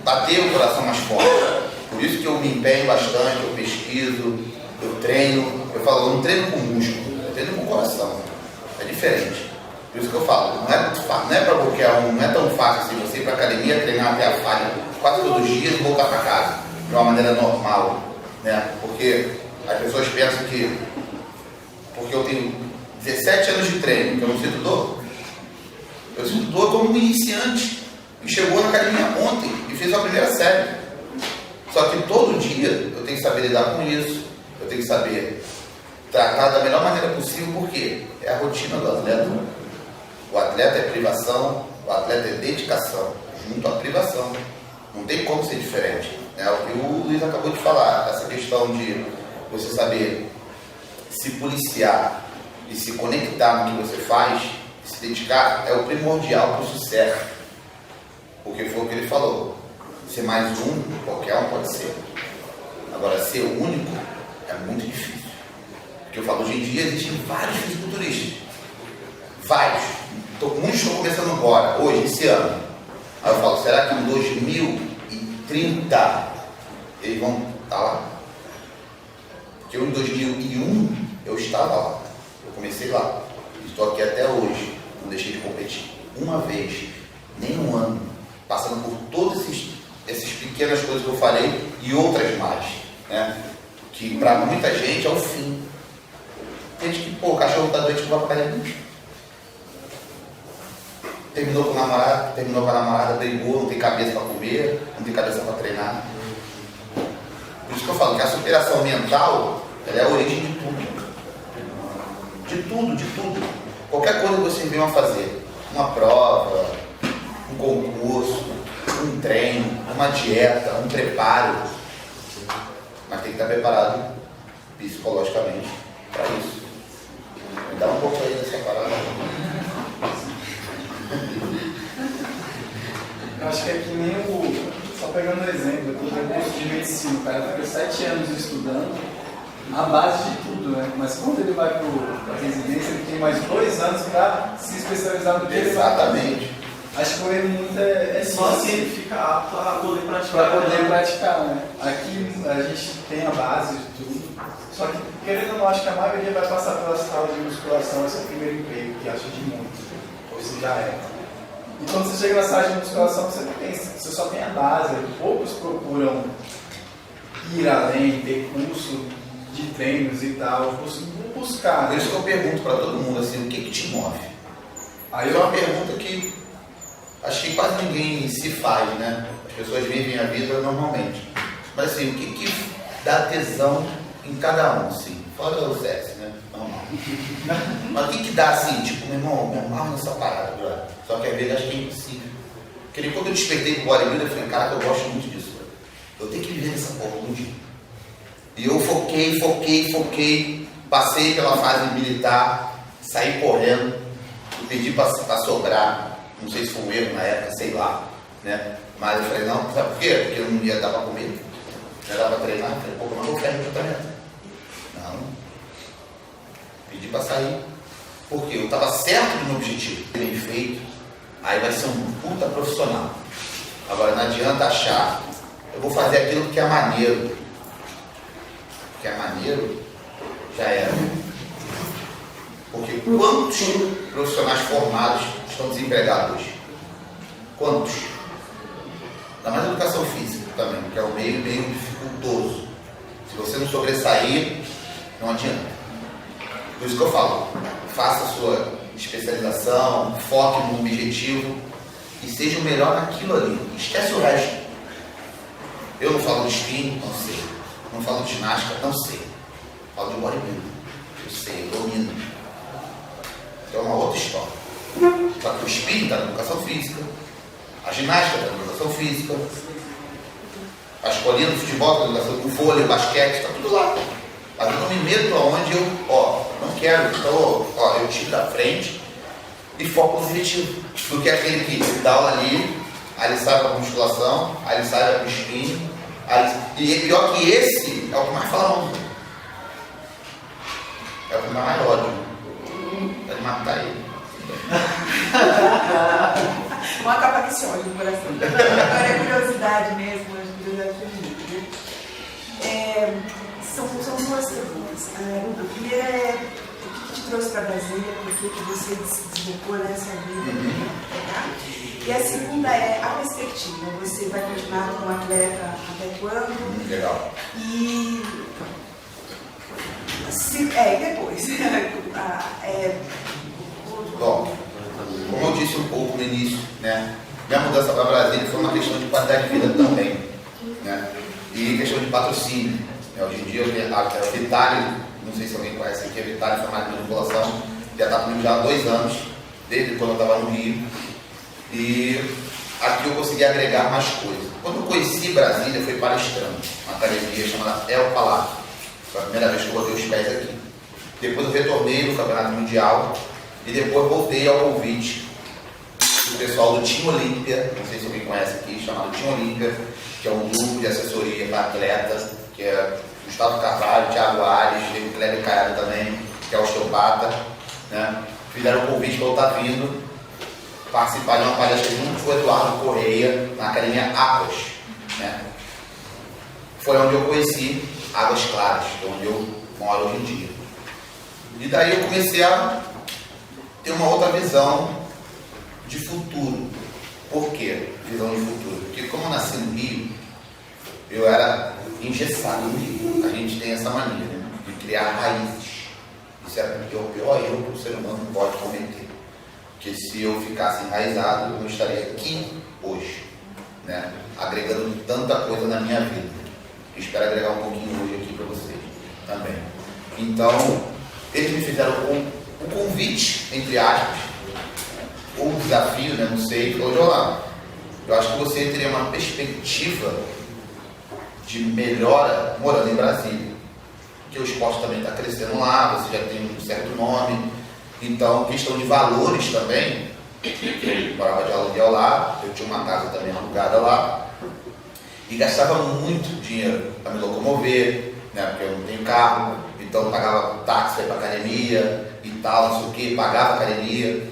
bater o coração mais forte. Por isso que eu me empenho bastante, eu pesquiso, eu treino. Eu falo, eu não treino com músculo, eu treino com coração. É diferente. Por isso que eu falo, não é para qualquer um, não é tão fácil assim você ir para a academia, treinar até a falha quase todos os dias e voltar para casa de uma maneira normal, né? Porque as pessoas pensam que porque eu tenho 17 anos de treino, que eu não sinto dor, eu sinto dor como um iniciante e chegou na academia ontem e fez a primeira série. Só que todo dia eu tenho que saber lidar com isso, eu tenho que saber tratar da melhor maneira possível, porque é a rotina do atleta. O atleta é privação, o atleta é dedicação, junto à privação. Não tem como ser diferente. É o que o Luiz acabou de falar, essa questão de você saber se policiar e se conectar no que você faz, se dedicar, é o primordial para o sucesso. Porque foi o que ele falou. Ser mais um, qualquer um pode ser. Agora, ser o único é muito difícil. Porque eu falo, hoje em dia existem vários fisiculturistas. Vários. Muitos estão começando agora, hoje, esse ano. Aí eu falo, será que em 2030 eles vão estar lá? Porque eu em 2001 eu estava lá. Eu comecei lá. Estou aqui até hoje. Não deixei de competir uma vez, nem um ano, passando por todas essas pequenas coisas que eu falei e outras mais, né? Que para muita gente é o fim. Tem gente que, o cachorro está doente, não vai para academia. Terminou com o namorado, terminou com a namorada, brigou, não tem cabeça para comer, não tem cabeça para treinar. Por isso que eu falo que a superação mental, ela é a origem de tudo. De tudo, de tudo. Qualquer coisa que você venha a fazer, uma prova, um concurso, um treino, uma dieta, um preparo, mas tem que estar preparado psicologicamente para isso. Me dá um pouco aí dessa parada. Eu acho que é que nem só pegando um exemplo, eu tenho um curso de medicina, o cara fica 7 anos estudando, a base de tudo, né? Mas quando ele vai para a residência, ele tem mais 2 anos para se especializar no que ele vai. Exatamente. Acho que o erro muito é Só assim ele fica apto a poder praticar. para poder praticar, né? Aqui a gente tem a base de tudo, só que querendo ou não, acho que a maioria vai passar pela sala de musculação, esse é o primeiro emprego, que acha de muito, ou se já é. E quando você chega na sala de musculação, você só tem a base, poucos procuram ir além, ter curso de treinos e tal, buscar. Por isso que eu pergunto para todo mundo assim, o que te move? Aí É uma pergunta que acho que quase ninguém se faz, né? As pessoas vivem a vida normalmente. Mas assim, o que dá tesão em cada um, assim? Fora o sexo, né? Normal. Mas o que dá assim, tipo, meu irmão, me amarro nessa parada, brother. Só que às vezes acho que é impossível. Porque quando eu despertei pro bodybuilder, eu falei, cara, eu gosto muito disso, brother. Eu tenho que viver nessa porra um dia. E eu foquei, passei pela fase militar, saí correndo, e pedi para sobrar, não sei se foi um erro na época, sei lá, né? Mas eu falei, não, sabe por quê? Porque eu não ia dar para comer, não ia dar para treinar, eu falei, pô, como eu vou fazer tratamento? Não. Pedi para sair, porque eu estava certo do meu objetivo, bem feito, aí vai ser um puta profissional. Agora não adianta achar, eu vou fazer aquilo que é maneiro. Que é maneiro, já era. Porque quantos profissionais formados estão desempregados hoje? Quantos? Ainda mais educação física também, que é um meio dificultoso. Se você não sobressair, não adianta. Por isso que eu falo, faça a sua especialização, foque no objetivo e seja o melhor naquilo ali. Esquece o resto. Eu não falo de spinning, não sei. Não falo de ginástica, não sei. Falo de bodybuilding. Eu sei, eu domino. É uma outra história. Só que o spinning está na educação física, a ginástica está na educação física, a escolinha do futebol está na educação, o vôlei, o basquete, está tudo lá. Mas eu não me meto aonde eu, não quero. Então, eu tiro da frente e foco no objetivo. Porque é aquele que dá aula ali, aí ele sai para a musculação, aí ele sai para o spinning. E pior que esse é o que mais fala mal. É o que mais ódio. Pode matar ele. Uma capa que se olha no coração. Agora é curiosidade mesmo, é curiosidade feminina. São 2 perguntas. A primeira é o que te trouxe para Brasília, por que você deslocou nessa vida? Tá? E a segunda é a perspectiva. Você vai continuar como atleta até quando? Legal. E depois. Bom, como eu disse um pouco no início, né? Minha mudança para Brasília foi uma questão de qualidade de vida também, né? E questão de patrocínio. Hoje em dia, a Vitale não sei se alguém conhece aqui, é Vitália, formado em musculação, já está comigo já há 2 anos, desde quando eu estava no Rio. E aqui eu consegui agregar mais coisas. Quando eu conheci Brasília, foi palestrando, uma academia chamada El Palácio. Foi a primeira vez que eu botei os pés aqui. Depois eu retornei no Campeonato Mundial e depois voltei ao convite do pessoal do Team Olímpia, não sei se alguém conhece aqui, chamado Team Olímpia, que é um grupo de assessoria para atletas, que é Gustavo Carvalho, Thiago Ares, Guilherme Caiado também, que é osteopata, né? Fizeram o convite para eu estar vindo participar de uma palestra junto com o Eduardo Correia, na Academia Aquas, né? Foi onde eu conheci Águas Claras, que é onde eu moro hoje em dia. E daí eu comecei a ter uma outra visão de futuro. Por quê? Visão de futuro. Porque como eu nasci no Rio, eu era engessado no Rio. A gente tem essa mania, né, de criar raízes. Isso é o pior erro que o ser humano pode cometer. Porque se eu ficasse enraizado, eu não estaria aqui hoje, né, agregando tanta coisa na minha vida. Espero agregar um pouquinho hoje aqui para vocês também. Então, eles me fizeram o convite, entre aspas, ou o desafio, né, não sei, falou: Jolano, eu acho que você teria uma perspectiva de melhora morando em Brasília. Porque o esporte também está crescendo lá, você já tem um certo nome. Então, questão de valores também, eu morava de aluguel lá, eu tinha uma casa também alugada lá, e gastava muito dinheiro para me locomover, né, porque eu não tenho carro, então eu pagava táxi para ir para academia e tal, não sei o que, pagava academia,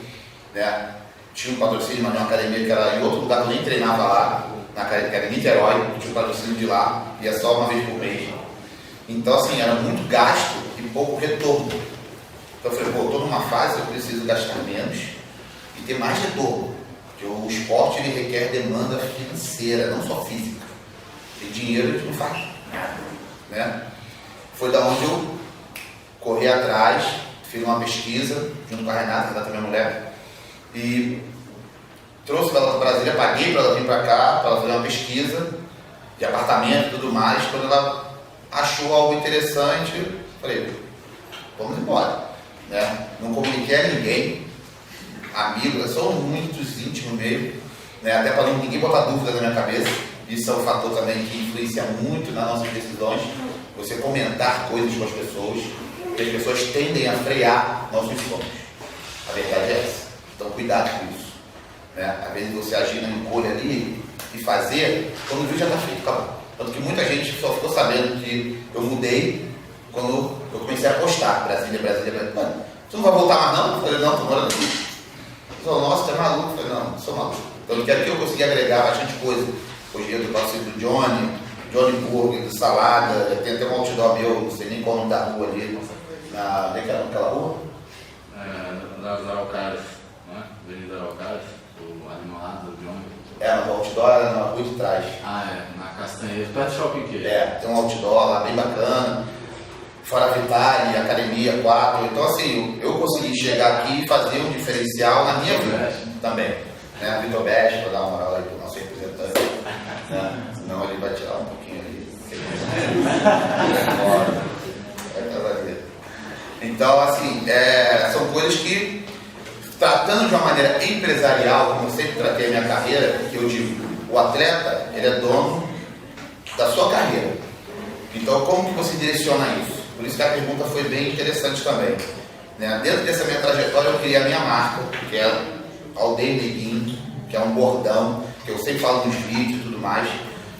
né. Tinha um patrocínio, mas uma academia que era em outro lugar, eu nem treinava lá, na academia, que era em Niterói, tinha um patrocínio de lá, ia só uma vez por mês. Então, assim, era muito gasto e pouco retorno. Então eu falei, pô, estou numa fase que eu preciso gastar menos e ter mais retorno. Porque o esporte ele requer demanda financeira, não só física. E dinheiro a gente não faz nada, né? Foi da onde eu corri atrás, fiz uma pesquisa junto com a Renata, que é minha mulher, e trouxe ela para Brasília, paguei para ela vir para cá, para ela fazer uma pesquisa de apartamento e tudo mais. Quando ela achou algo interessante, falei, vamos embora. Né? Não comuniquei a ninguém, amigos, são muitos íntimos mesmo, né? Até para ninguém botar dúvida na minha cabeça. Isso é um fator também que influencia muito nas nossas decisões, você comentar coisas com as pessoas, porque as pessoas tendem a frear nossos sonhos. A verdade é essa. Então cuidado com isso. Né? Às vezes você agir na encolha ali e fazer, quando viu já está feito, acabou. Tanto que muita gente só ficou sabendo que eu mudei quando eu comecei a postar Brasília. Mano, você não vai voltar mais não? Eu falei, não, tô morando aqui. Eu falei, nossa, você é maluco? Eu falei, não sou maluco. Então aqui eu consegui agregar bastante coisa. Hoje eu participo do Johnny Burger, do Salada, tem até um outdoor meu, não sei nem qual o nome da rua ali, naquela rua? Das Araucárias, não é? Avenida Araucárias, o animalado do Johnny. Mas o outdoor era na rua de trás. Na Castanheira, perto do shopping que tem um outdoor lá bem bacana. Fora a Vitale, Academia 4. Então, assim, eu consegui chegar aqui e fazer um diferencial na minha vida também. Né? A Vitor Best, para dar uma moral aí para o nosso representante. Né? Senão ele vai tirar um pouquinho ali. Então, assim, são coisas que, tratando de uma maneira empresarial, como eu sempre tratei a minha carreira, que eu digo, o atleta, ele é dono da sua carreira. Então, como que você direciona isso? Por isso que a pergunta foi bem interessante também. Né? Dentro dessa minha trajetória, eu criei a minha marca, que é Aldeia Neguinho, que é um bordão, que eu sempre falo nos vídeos e tudo mais.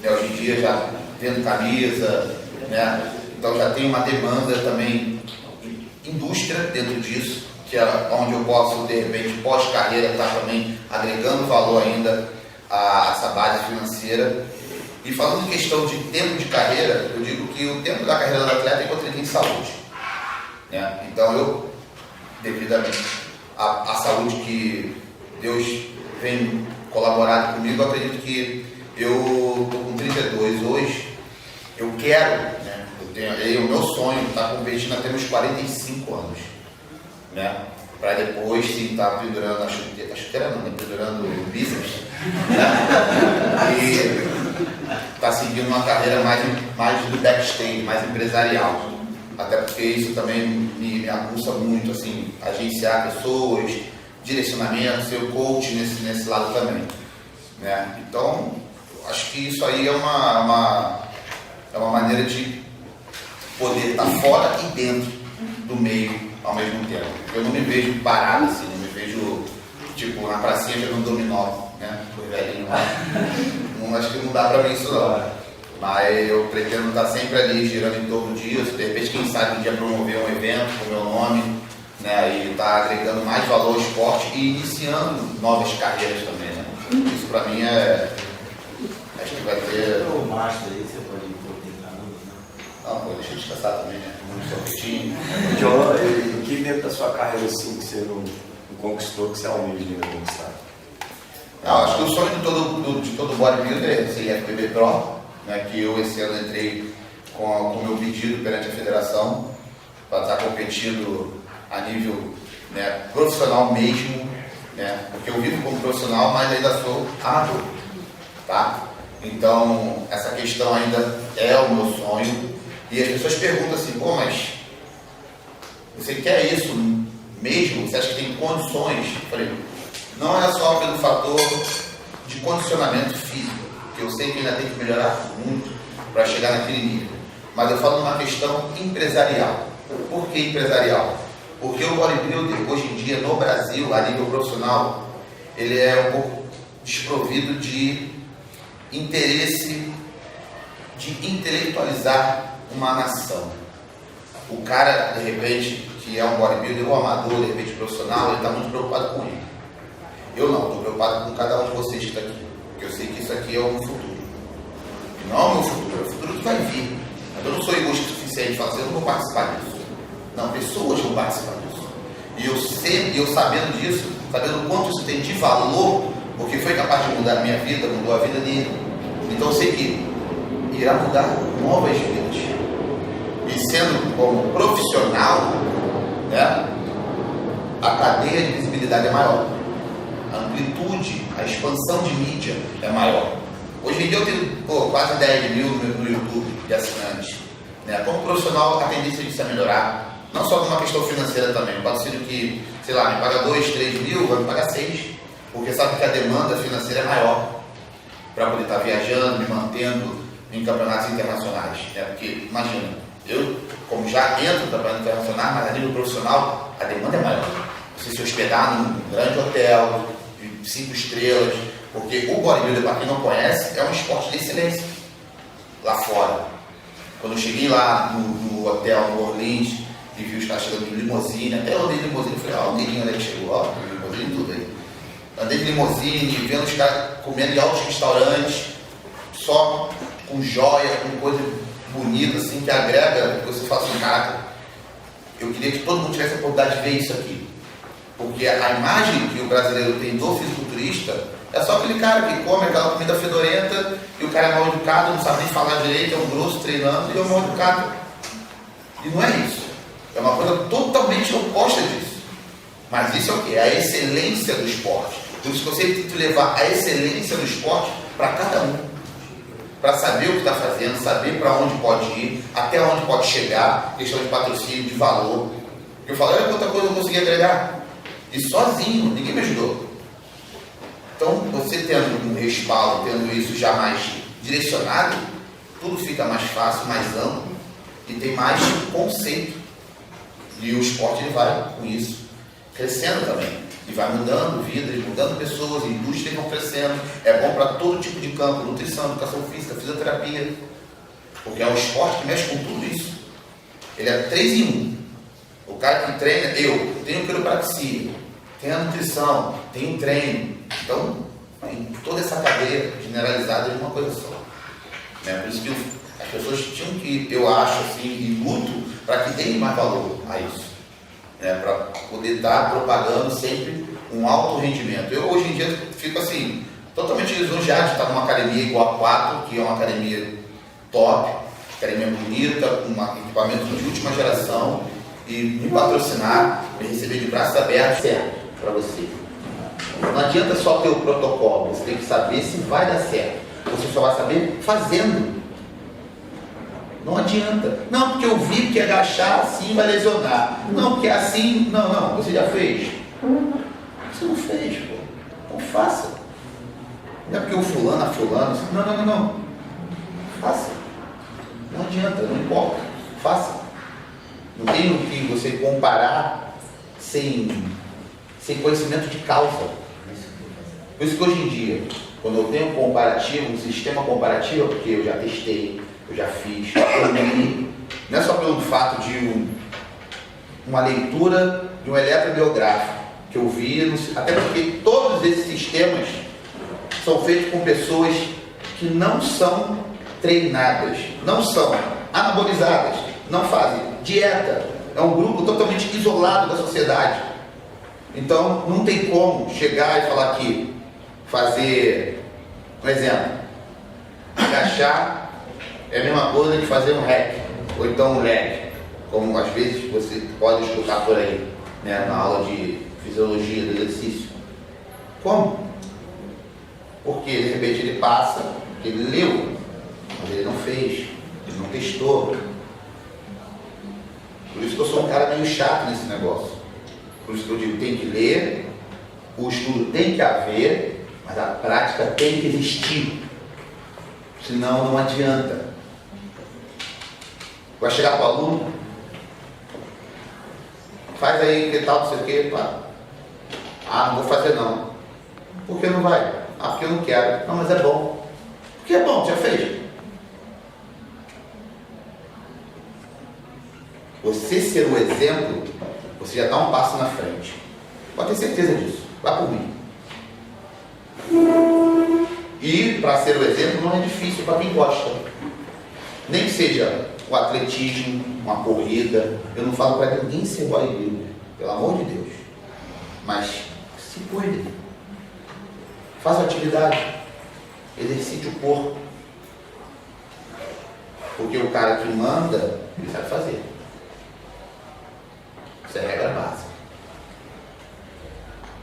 Né? Hoje em dia já vendo camisa, né? Então já tem uma demanda também, indústria dentro disso, que é onde eu posso, de repente, pós-carreira, estar também agregando valor ainda a essa base financeira. E falando em questão de tempo de carreira, eu digo que o tempo da carreira do atleta é enquanto ele tem saúde. Né? Então eu, devido à saúde que Deus vem colaborado comigo, eu acredito que eu estou com 32 hoje, eu quero, né? O meu sonho está convertindo até meus 45 anos. Né? Para depois sim estar pendurando a chuteira não, né? Pendurando o bíceps. Né? E tá seguindo uma carreira mais do backstage, mais empresarial. até porque isso também me aguça muito, assim, agenciar pessoas, direcionamento, ser coach nesse lado também, né? Então, acho que isso aí é uma maneira de poder estar fora e dentro do meio ao mesmo tempo. Eu não me vejo parado assim, não me vejo tipo na pracinha jogando dominó, né? Por velhinho lá. Não, acho que não dá pra mim isso não. Mas eu pretendo estar sempre ali girando em torno disso, de repente quem sabe um dia promover um evento com o meu nome, né? E estar agregando mais valor ao esporte e iniciando novas carreiras também, né? Isso pra mim acho que vai ter. O master aí você pode potenciar, né? Não, pô, deixa eu descansar também, né? Um sorvetinho. John, o que dentro da sua carreira assim que você não conquistou, que você almeja ainda conquistar? Não, acho que o sonho de todo bodybuilder é ser IFBB Pro, né? Que eu esse ano entrei com o meu pedido perante a federação para estar competindo a nível, né, profissional mesmo, né? Porque eu vivo como profissional, mas ainda sou amador, tá? Então, essa questão ainda é o meu sonho. E as pessoas perguntam assim, pô, mas você quer isso mesmo? Você acha que tem condições? Eu falei, não é só pelo fator de condicionamento físico, que eu sei que ainda tem que melhorar muito para chegar naquele nível. Mas eu falo numa questão empresarial. Por que empresarial? Porque o bodybuilder, hoje em dia, no Brasil, a nível profissional, ele é um pouco desprovido de interesse de intelectualizar uma nação. O cara, de repente, que é um bodybuilder ou amador, de repente profissional, ele está muito preocupado com ele. Eu não, estou preocupado com cada um de vocês que está aqui, porque eu sei que isso aqui é o meu futuro. E não é o meu futuro, é o futuro que vai vir. Eu não sou egoísta o suficiente para dizer, eu não vou participar disso. Não, pessoas vão participar disso. E eu sabendo disso, sabendo o quanto isso tem de valor, porque foi capaz de mudar a minha vida, mudou a vida dele. Então eu sei que irá mudar novas vidas. E sendo como profissional, né, a cadeia de visibilidade é maior. A amplitude, a expansão de mídia é maior. Hoje em dia eu tenho quase 10 mil no YouTube de assinantes. Né? Como profissional, a tendência disso é melhorar. Não só numa questão financeira também. Um patrocínio que, sei lá, me paga 2, 3 mil, vai me pagar 6. Porque sabe que a demanda financeira é maior para poder estar viajando, me mantendo em campeonatos internacionais. Né? Porque, imagina, eu, como já entro no campeonato internacional, mas a nível profissional, a demanda é maior. Você se hospedar num grande hotel, de 5 estrelas, porque o bodybuilder, para quem não conhece, é um esporte de excelência lá fora. Quando eu cheguei lá no hotel, no Orleans, e vi os caras chegando de limusine, até eu andei de limusine, falei, ó, o negrinho onde é que chegou, ó, limusine tudo aí. Andei de limusine, vendo os caras comendo em altos restaurantes, só com joia, com coisa bonita, assim, que agrega, que você fala assim, caraca, eu queria que todo mundo tivesse a oportunidade de ver isso aqui. Porque a imagem que o brasileiro tem do fisiculturista é só aquele cara que come aquela comida fedorenta e o cara é mal educado, não sabe nem falar direito, é um grosso treinando e é um mal educado. E não é isso. É uma coisa totalmente oposta disso. Mas isso é o quê? É a excelência do esporte. Por isso que você tem que levar a excelência do esporte para cada um. Para saber o que está fazendo, saber para onde pode ir, até onde pode chegar, questão de patrocínio, de valor. Eu falo, olha quanta coisa eu consegui agregar. E sozinho, ninguém me ajudou. Então, você tendo um respaldo, tendo isso já mais direcionado, tudo fica mais fácil, mais amplo e tem mais conceito. E o esporte ele vai, com isso, crescendo também. E vai mudando vidas, mudando pessoas, indústrias vão crescendo. É bom para todo tipo de campo, nutrição, educação física, fisioterapia. Porque é um esporte que mexe com tudo isso. Ele é 3 em 1. O cara que treina, eu tenho quiropraxia, tenho a nutrição, tenho treino. Então, tem toda essa cadeia generalizada de uma coisa só. Né? Por isso que as pessoas tinham que, eu acho, assim, e luto para que deem mais valor a isso. Né? Para poder estar propagando sempre um alto rendimento. Eu, hoje em dia, fico assim, totalmente lisonjeado de estar numa academia igual a 4, que é uma academia top, academia bonita, com equipamentos de última geração, e me patrocinar, me receber de braços abertos, certo, para você. Não adianta só ter o protocolo, você tem que saber se vai dar certo. Você só vai saber fazendo. Não adianta. Não, porque eu vi que agachar assim vai lesionar. Não, porque assim... Não, você já fez. Você não fez, pô. Então faça. Não é porque o fulano, a fulano... Não. Faça. Não adianta, não importa. Faça. Não tem o que você comparar sem conhecimento de causa. Por isso que hoje em dia, quando eu tenho um comparativo, um sistema comparativo, é porque eu já testei, eu já fiz, eu li. Não é só pelo fato de uma leitura de um eletrobiográfico que eu vi, até porque todos esses sistemas são feitos com pessoas que não são treinadas, não são anabolizadas, não fazem dieta, é um grupo totalmente isolado da sociedade. Então não tem como chegar e falar que fazer, por exemplo, agachar é a mesma coisa que fazer um hack, ou então um leg, como às vezes você pode escutar por aí, né, na aula de fisiologia do exercício. Como? Porque de repente ele passa, ele leu, mas ele não fez, ele não testou. Por isso que eu sou um cara meio chato nesse negócio. Por isso que eu digo, tem que ler, o estudo tem que haver, mas a prática tem que existir. Senão não adianta. Vai chegar para o aluno, faz aí, que tal, não sei o quê, pá. Não vou fazer não. Por que não vai? Porque eu não quero. Não, mas é bom. Porque é bom, já fez. Você ser o exemplo, você já dá um passo na frente. Pode ter certeza disso. Vá por mim. E para ser o exemplo não é difícil para quem gosta. Nem que seja o atletismo, uma corrida. Eu não falo para ninguém ser bodybuilder, pelo amor de Deus. Mas se cuide. Faça atividade. Exercite o corpo. Porque o cara que manda, ele sabe fazer. Isso é regra básica.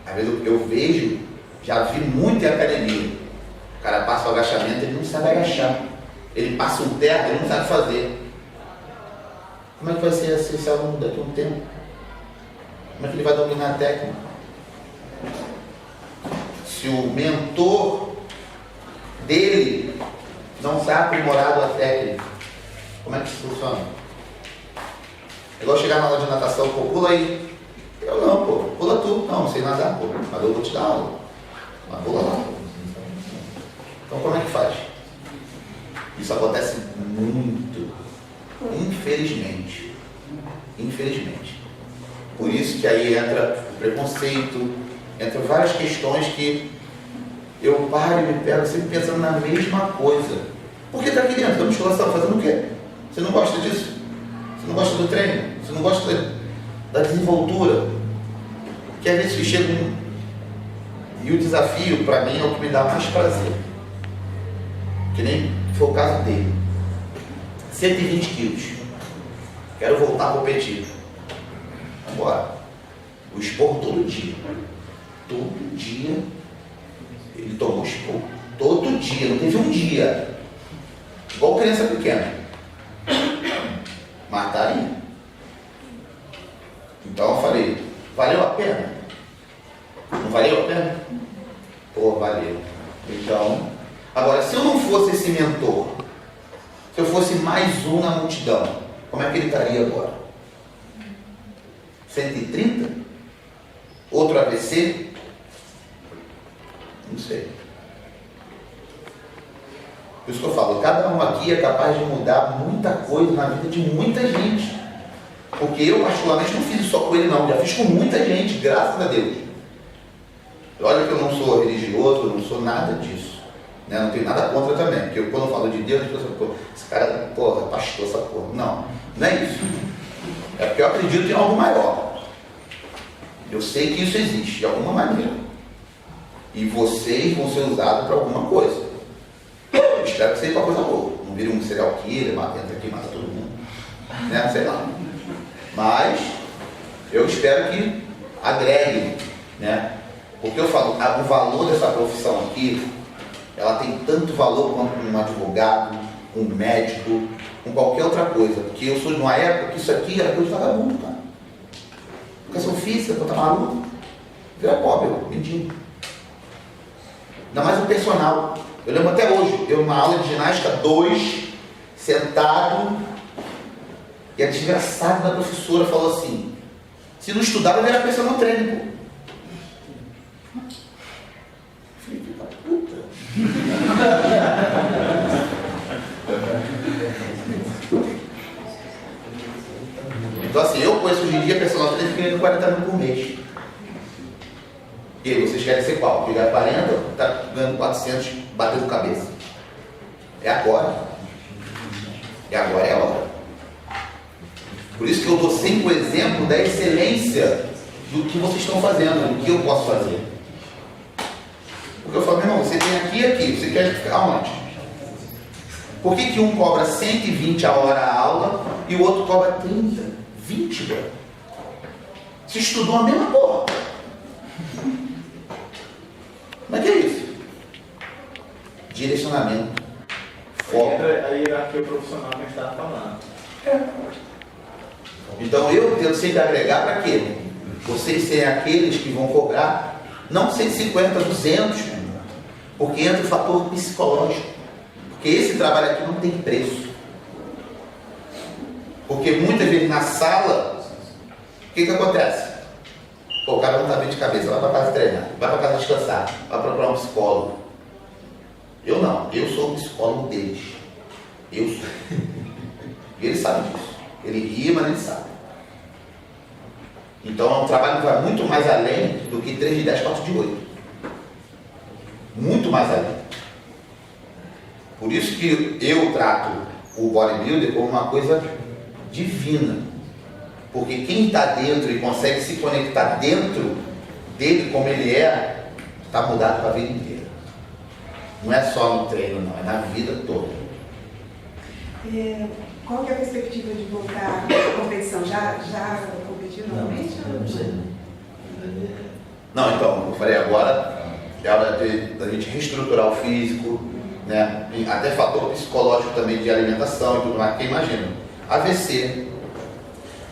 Às vezes eu vejo, já vi muito em academia. O cara passa o agachamento, ele não sabe agachar. Ele passa um terra, ele não sabe fazer. Como é que vai ser esse aluno daqui a um tempo? Como é que ele vai dominar a técnica? Se o mentor dele não está aprimorado a técnica, como é que isso funciona? É igual chegar na aula de natação, pô, pula aí. Eu não, pô, pula tu. Não sei nadar, pô, mas eu vou te dar aula. Mas pula lá. Então como é que faz? Isso acontece muito, infelizmente. Infelizmente. Por isso que aí entra o preconceito, entra várias questões que eu paro e me pego sempre pensando na mesma coisa. Por que está aqui dentro da musculação? Fazendo o quê? Você não gosta disso? Você não gosta do treino? Você não gosta da desenvoltura? Que às vezes que chega e o desafio, para mim, é o que me dá mais prazer. Que nem foi o caso dele. 120 quilos. Quero voltar a competir. Vamos embora. O esporro todo dia. Todo dia ele tomou esporro. Todo dia. Não teve um dia. Igual criança pequena. Mas tá aí. Então eu falei, valeu a pena? Não valeu a pena? Pô, valeu. Então, agora se eu não fosse esse mentor, se eu fosse mais um na multidão, como é que ele estaria agora? 130? Outro AVC? Não sei. Por isso que eu falo, cada um aqui é capaz de mudar muita coisa na vida de muita gente. Porque eu, particularmente, não fiz isso só com ele, não. Já fiz com muita gente, graças a Deus. Olha que eu não sou religioso, eu não sou nada disso. Né? Não tenho nada contra também. Porque quando eu falo de Deus, eu penso, pô, esse cara, porra, pastor, essa porra. Não, não é isso. É porque eu acredito em algo maior. Eu sei que isso existe, de alguma maneira. E vocês vão ser usados para alguma coisa. Eu espero que seja para coisa boa. Não vire um serial killer, entra aqui, mata todo mundo. Né? Sei lá. Mas eu espero que agregue, né? Porque eu falo, o valor dessa profissão aqui, ela tem tanto valor quanto um advogado, um médico, com qualquer outra coisa, porque eu sou de uma época que isso aqui era coisa de vagabundo, cara. Educação física, tu tá maluco? Vira pobre, mendigo. Ainda mais o personal. Eu lembro até hoje, eu numa aula de ginástica 2, sentado, e a desgraçada da professora falou assim: se não estudar, vai virar personal trainer, pô. Filho da puta. Então assim, eu conheço hoje em dia personal trainer ganhando 40 mil por mês. E aí, vocês querem ser qual? Pegar 40, tá ganhando 400, batendo cabeça. É agora. É agora, é a hora. Por isso que eu dou sempre o exemplo da excelência do que vocês estão fazendo, do que eu posso fazer. Porque eu falo, meu irmão, você tem aqui e aqui, você quer ficar onde? Por que um cobra 120 a hora a aula e o outro cobra 30, 20, velho? Você estudou a mesma porra. Mas que é isso? Direcionamento. Foco. Entra a hierarquia profissional que a gente estava falando. Então eu tento sempre agregar para quê? Vocês serem aqueles que vão cobrar não 150, 200, porque entra o fator psicológico. Porque esse trabalho aqui não tem preço. Porque muitas vezes na sala, o que acontece? Pô, o cara não está bem de cabeça, vai para casa treinar, vai para casa descansar, vai procurar um psicólogo. Eu não, eu sou o psicólogo deles. Eu sou. E ele sabe disso. Ele ri, mas ele sabe. Então é um trabalho que vai muito mais além do que 3 de 10, 4 de 8. Muito mais além. Por isso que eu trato o bodybuilder como uma coisa divina. Porque quem está dentro e consegue se conectar dentro dele como ele é, está mudado para a vida inteira. Não é só no treino, não, é na vida toda. Qual que é a perspectiva de voltar à competição? Já competiu novamente? Não sei. Não, então, eu falei agora, é hora da gente reestruturar o físico, né? E até fator psicológico também de alimentação e tudo mais, porque imagina, AVC,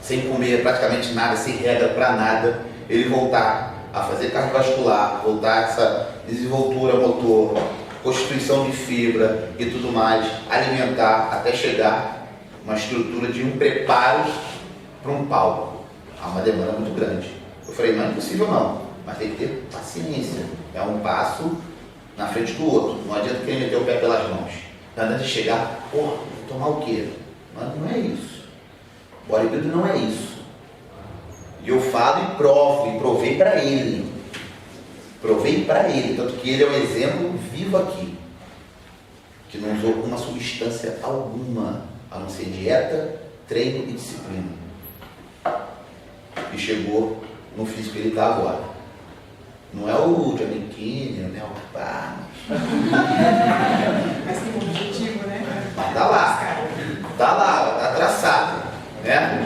sem comer praticamente nada, sem regra para nada, ele voltar a fazer cardiovascular, voltar a essa desenvoltura motor, constituição de fibra e tudo mais, alimentar até chegar uma estrutura de um preparo para um palco. Há uma demanda muito grande. Eu falei, não é impossível não, mas tem que ter paciência. É um passo na frente do outro. Não adianta querer meter o pé pelas mãos. Não adianta chegar, porra, tomar o quê? Não é isso. Bodybuilding não é isso. E eu falo e provo, e provei para ele. Provei para ele, tanto que ele é um exemplo vivo aqui. Que não usou uma substância alguma, a não ser dieta, treino e disciplina. E chegou no físico que ele está agora. Não é o Johnny Kinner, não é o pá. Mas tem um objetivo, né? Mas tá lá, tá traçado, né?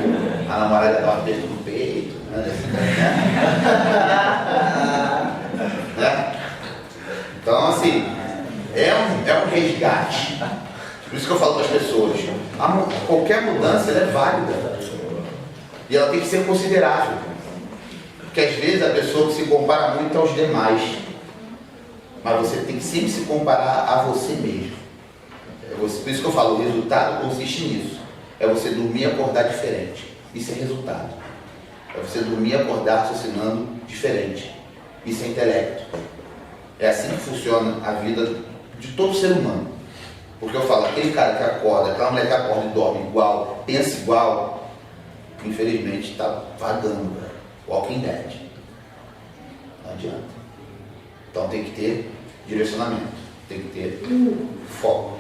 A namorada dá uma beijo no peito, né? Então, assim, é um resgate. Por isso que eu falo para as pessoas, qualquer mudança ela é válida. E ela tem que ser considerável. Porque às vezes a pessoa se compara muito aos demais. Mas você tem que sempre se comparar a você mesmo. Por isso que eu falo, o resultado consiste nisso. É você dormir e acordar diferente. Isso é resultado. É você dormir e acordar raciocinando diferente. Isso é intelecto. É assim que funciona a vida de todo ser humano. Porque eu falo, aquele cara que acorda, aquela mulher que acorda e dorme igual, pensa igual, infelizmente está vagando, velho. Walking Dead. Não adianta. Então tem que ter direcionamento, tem que ter foco.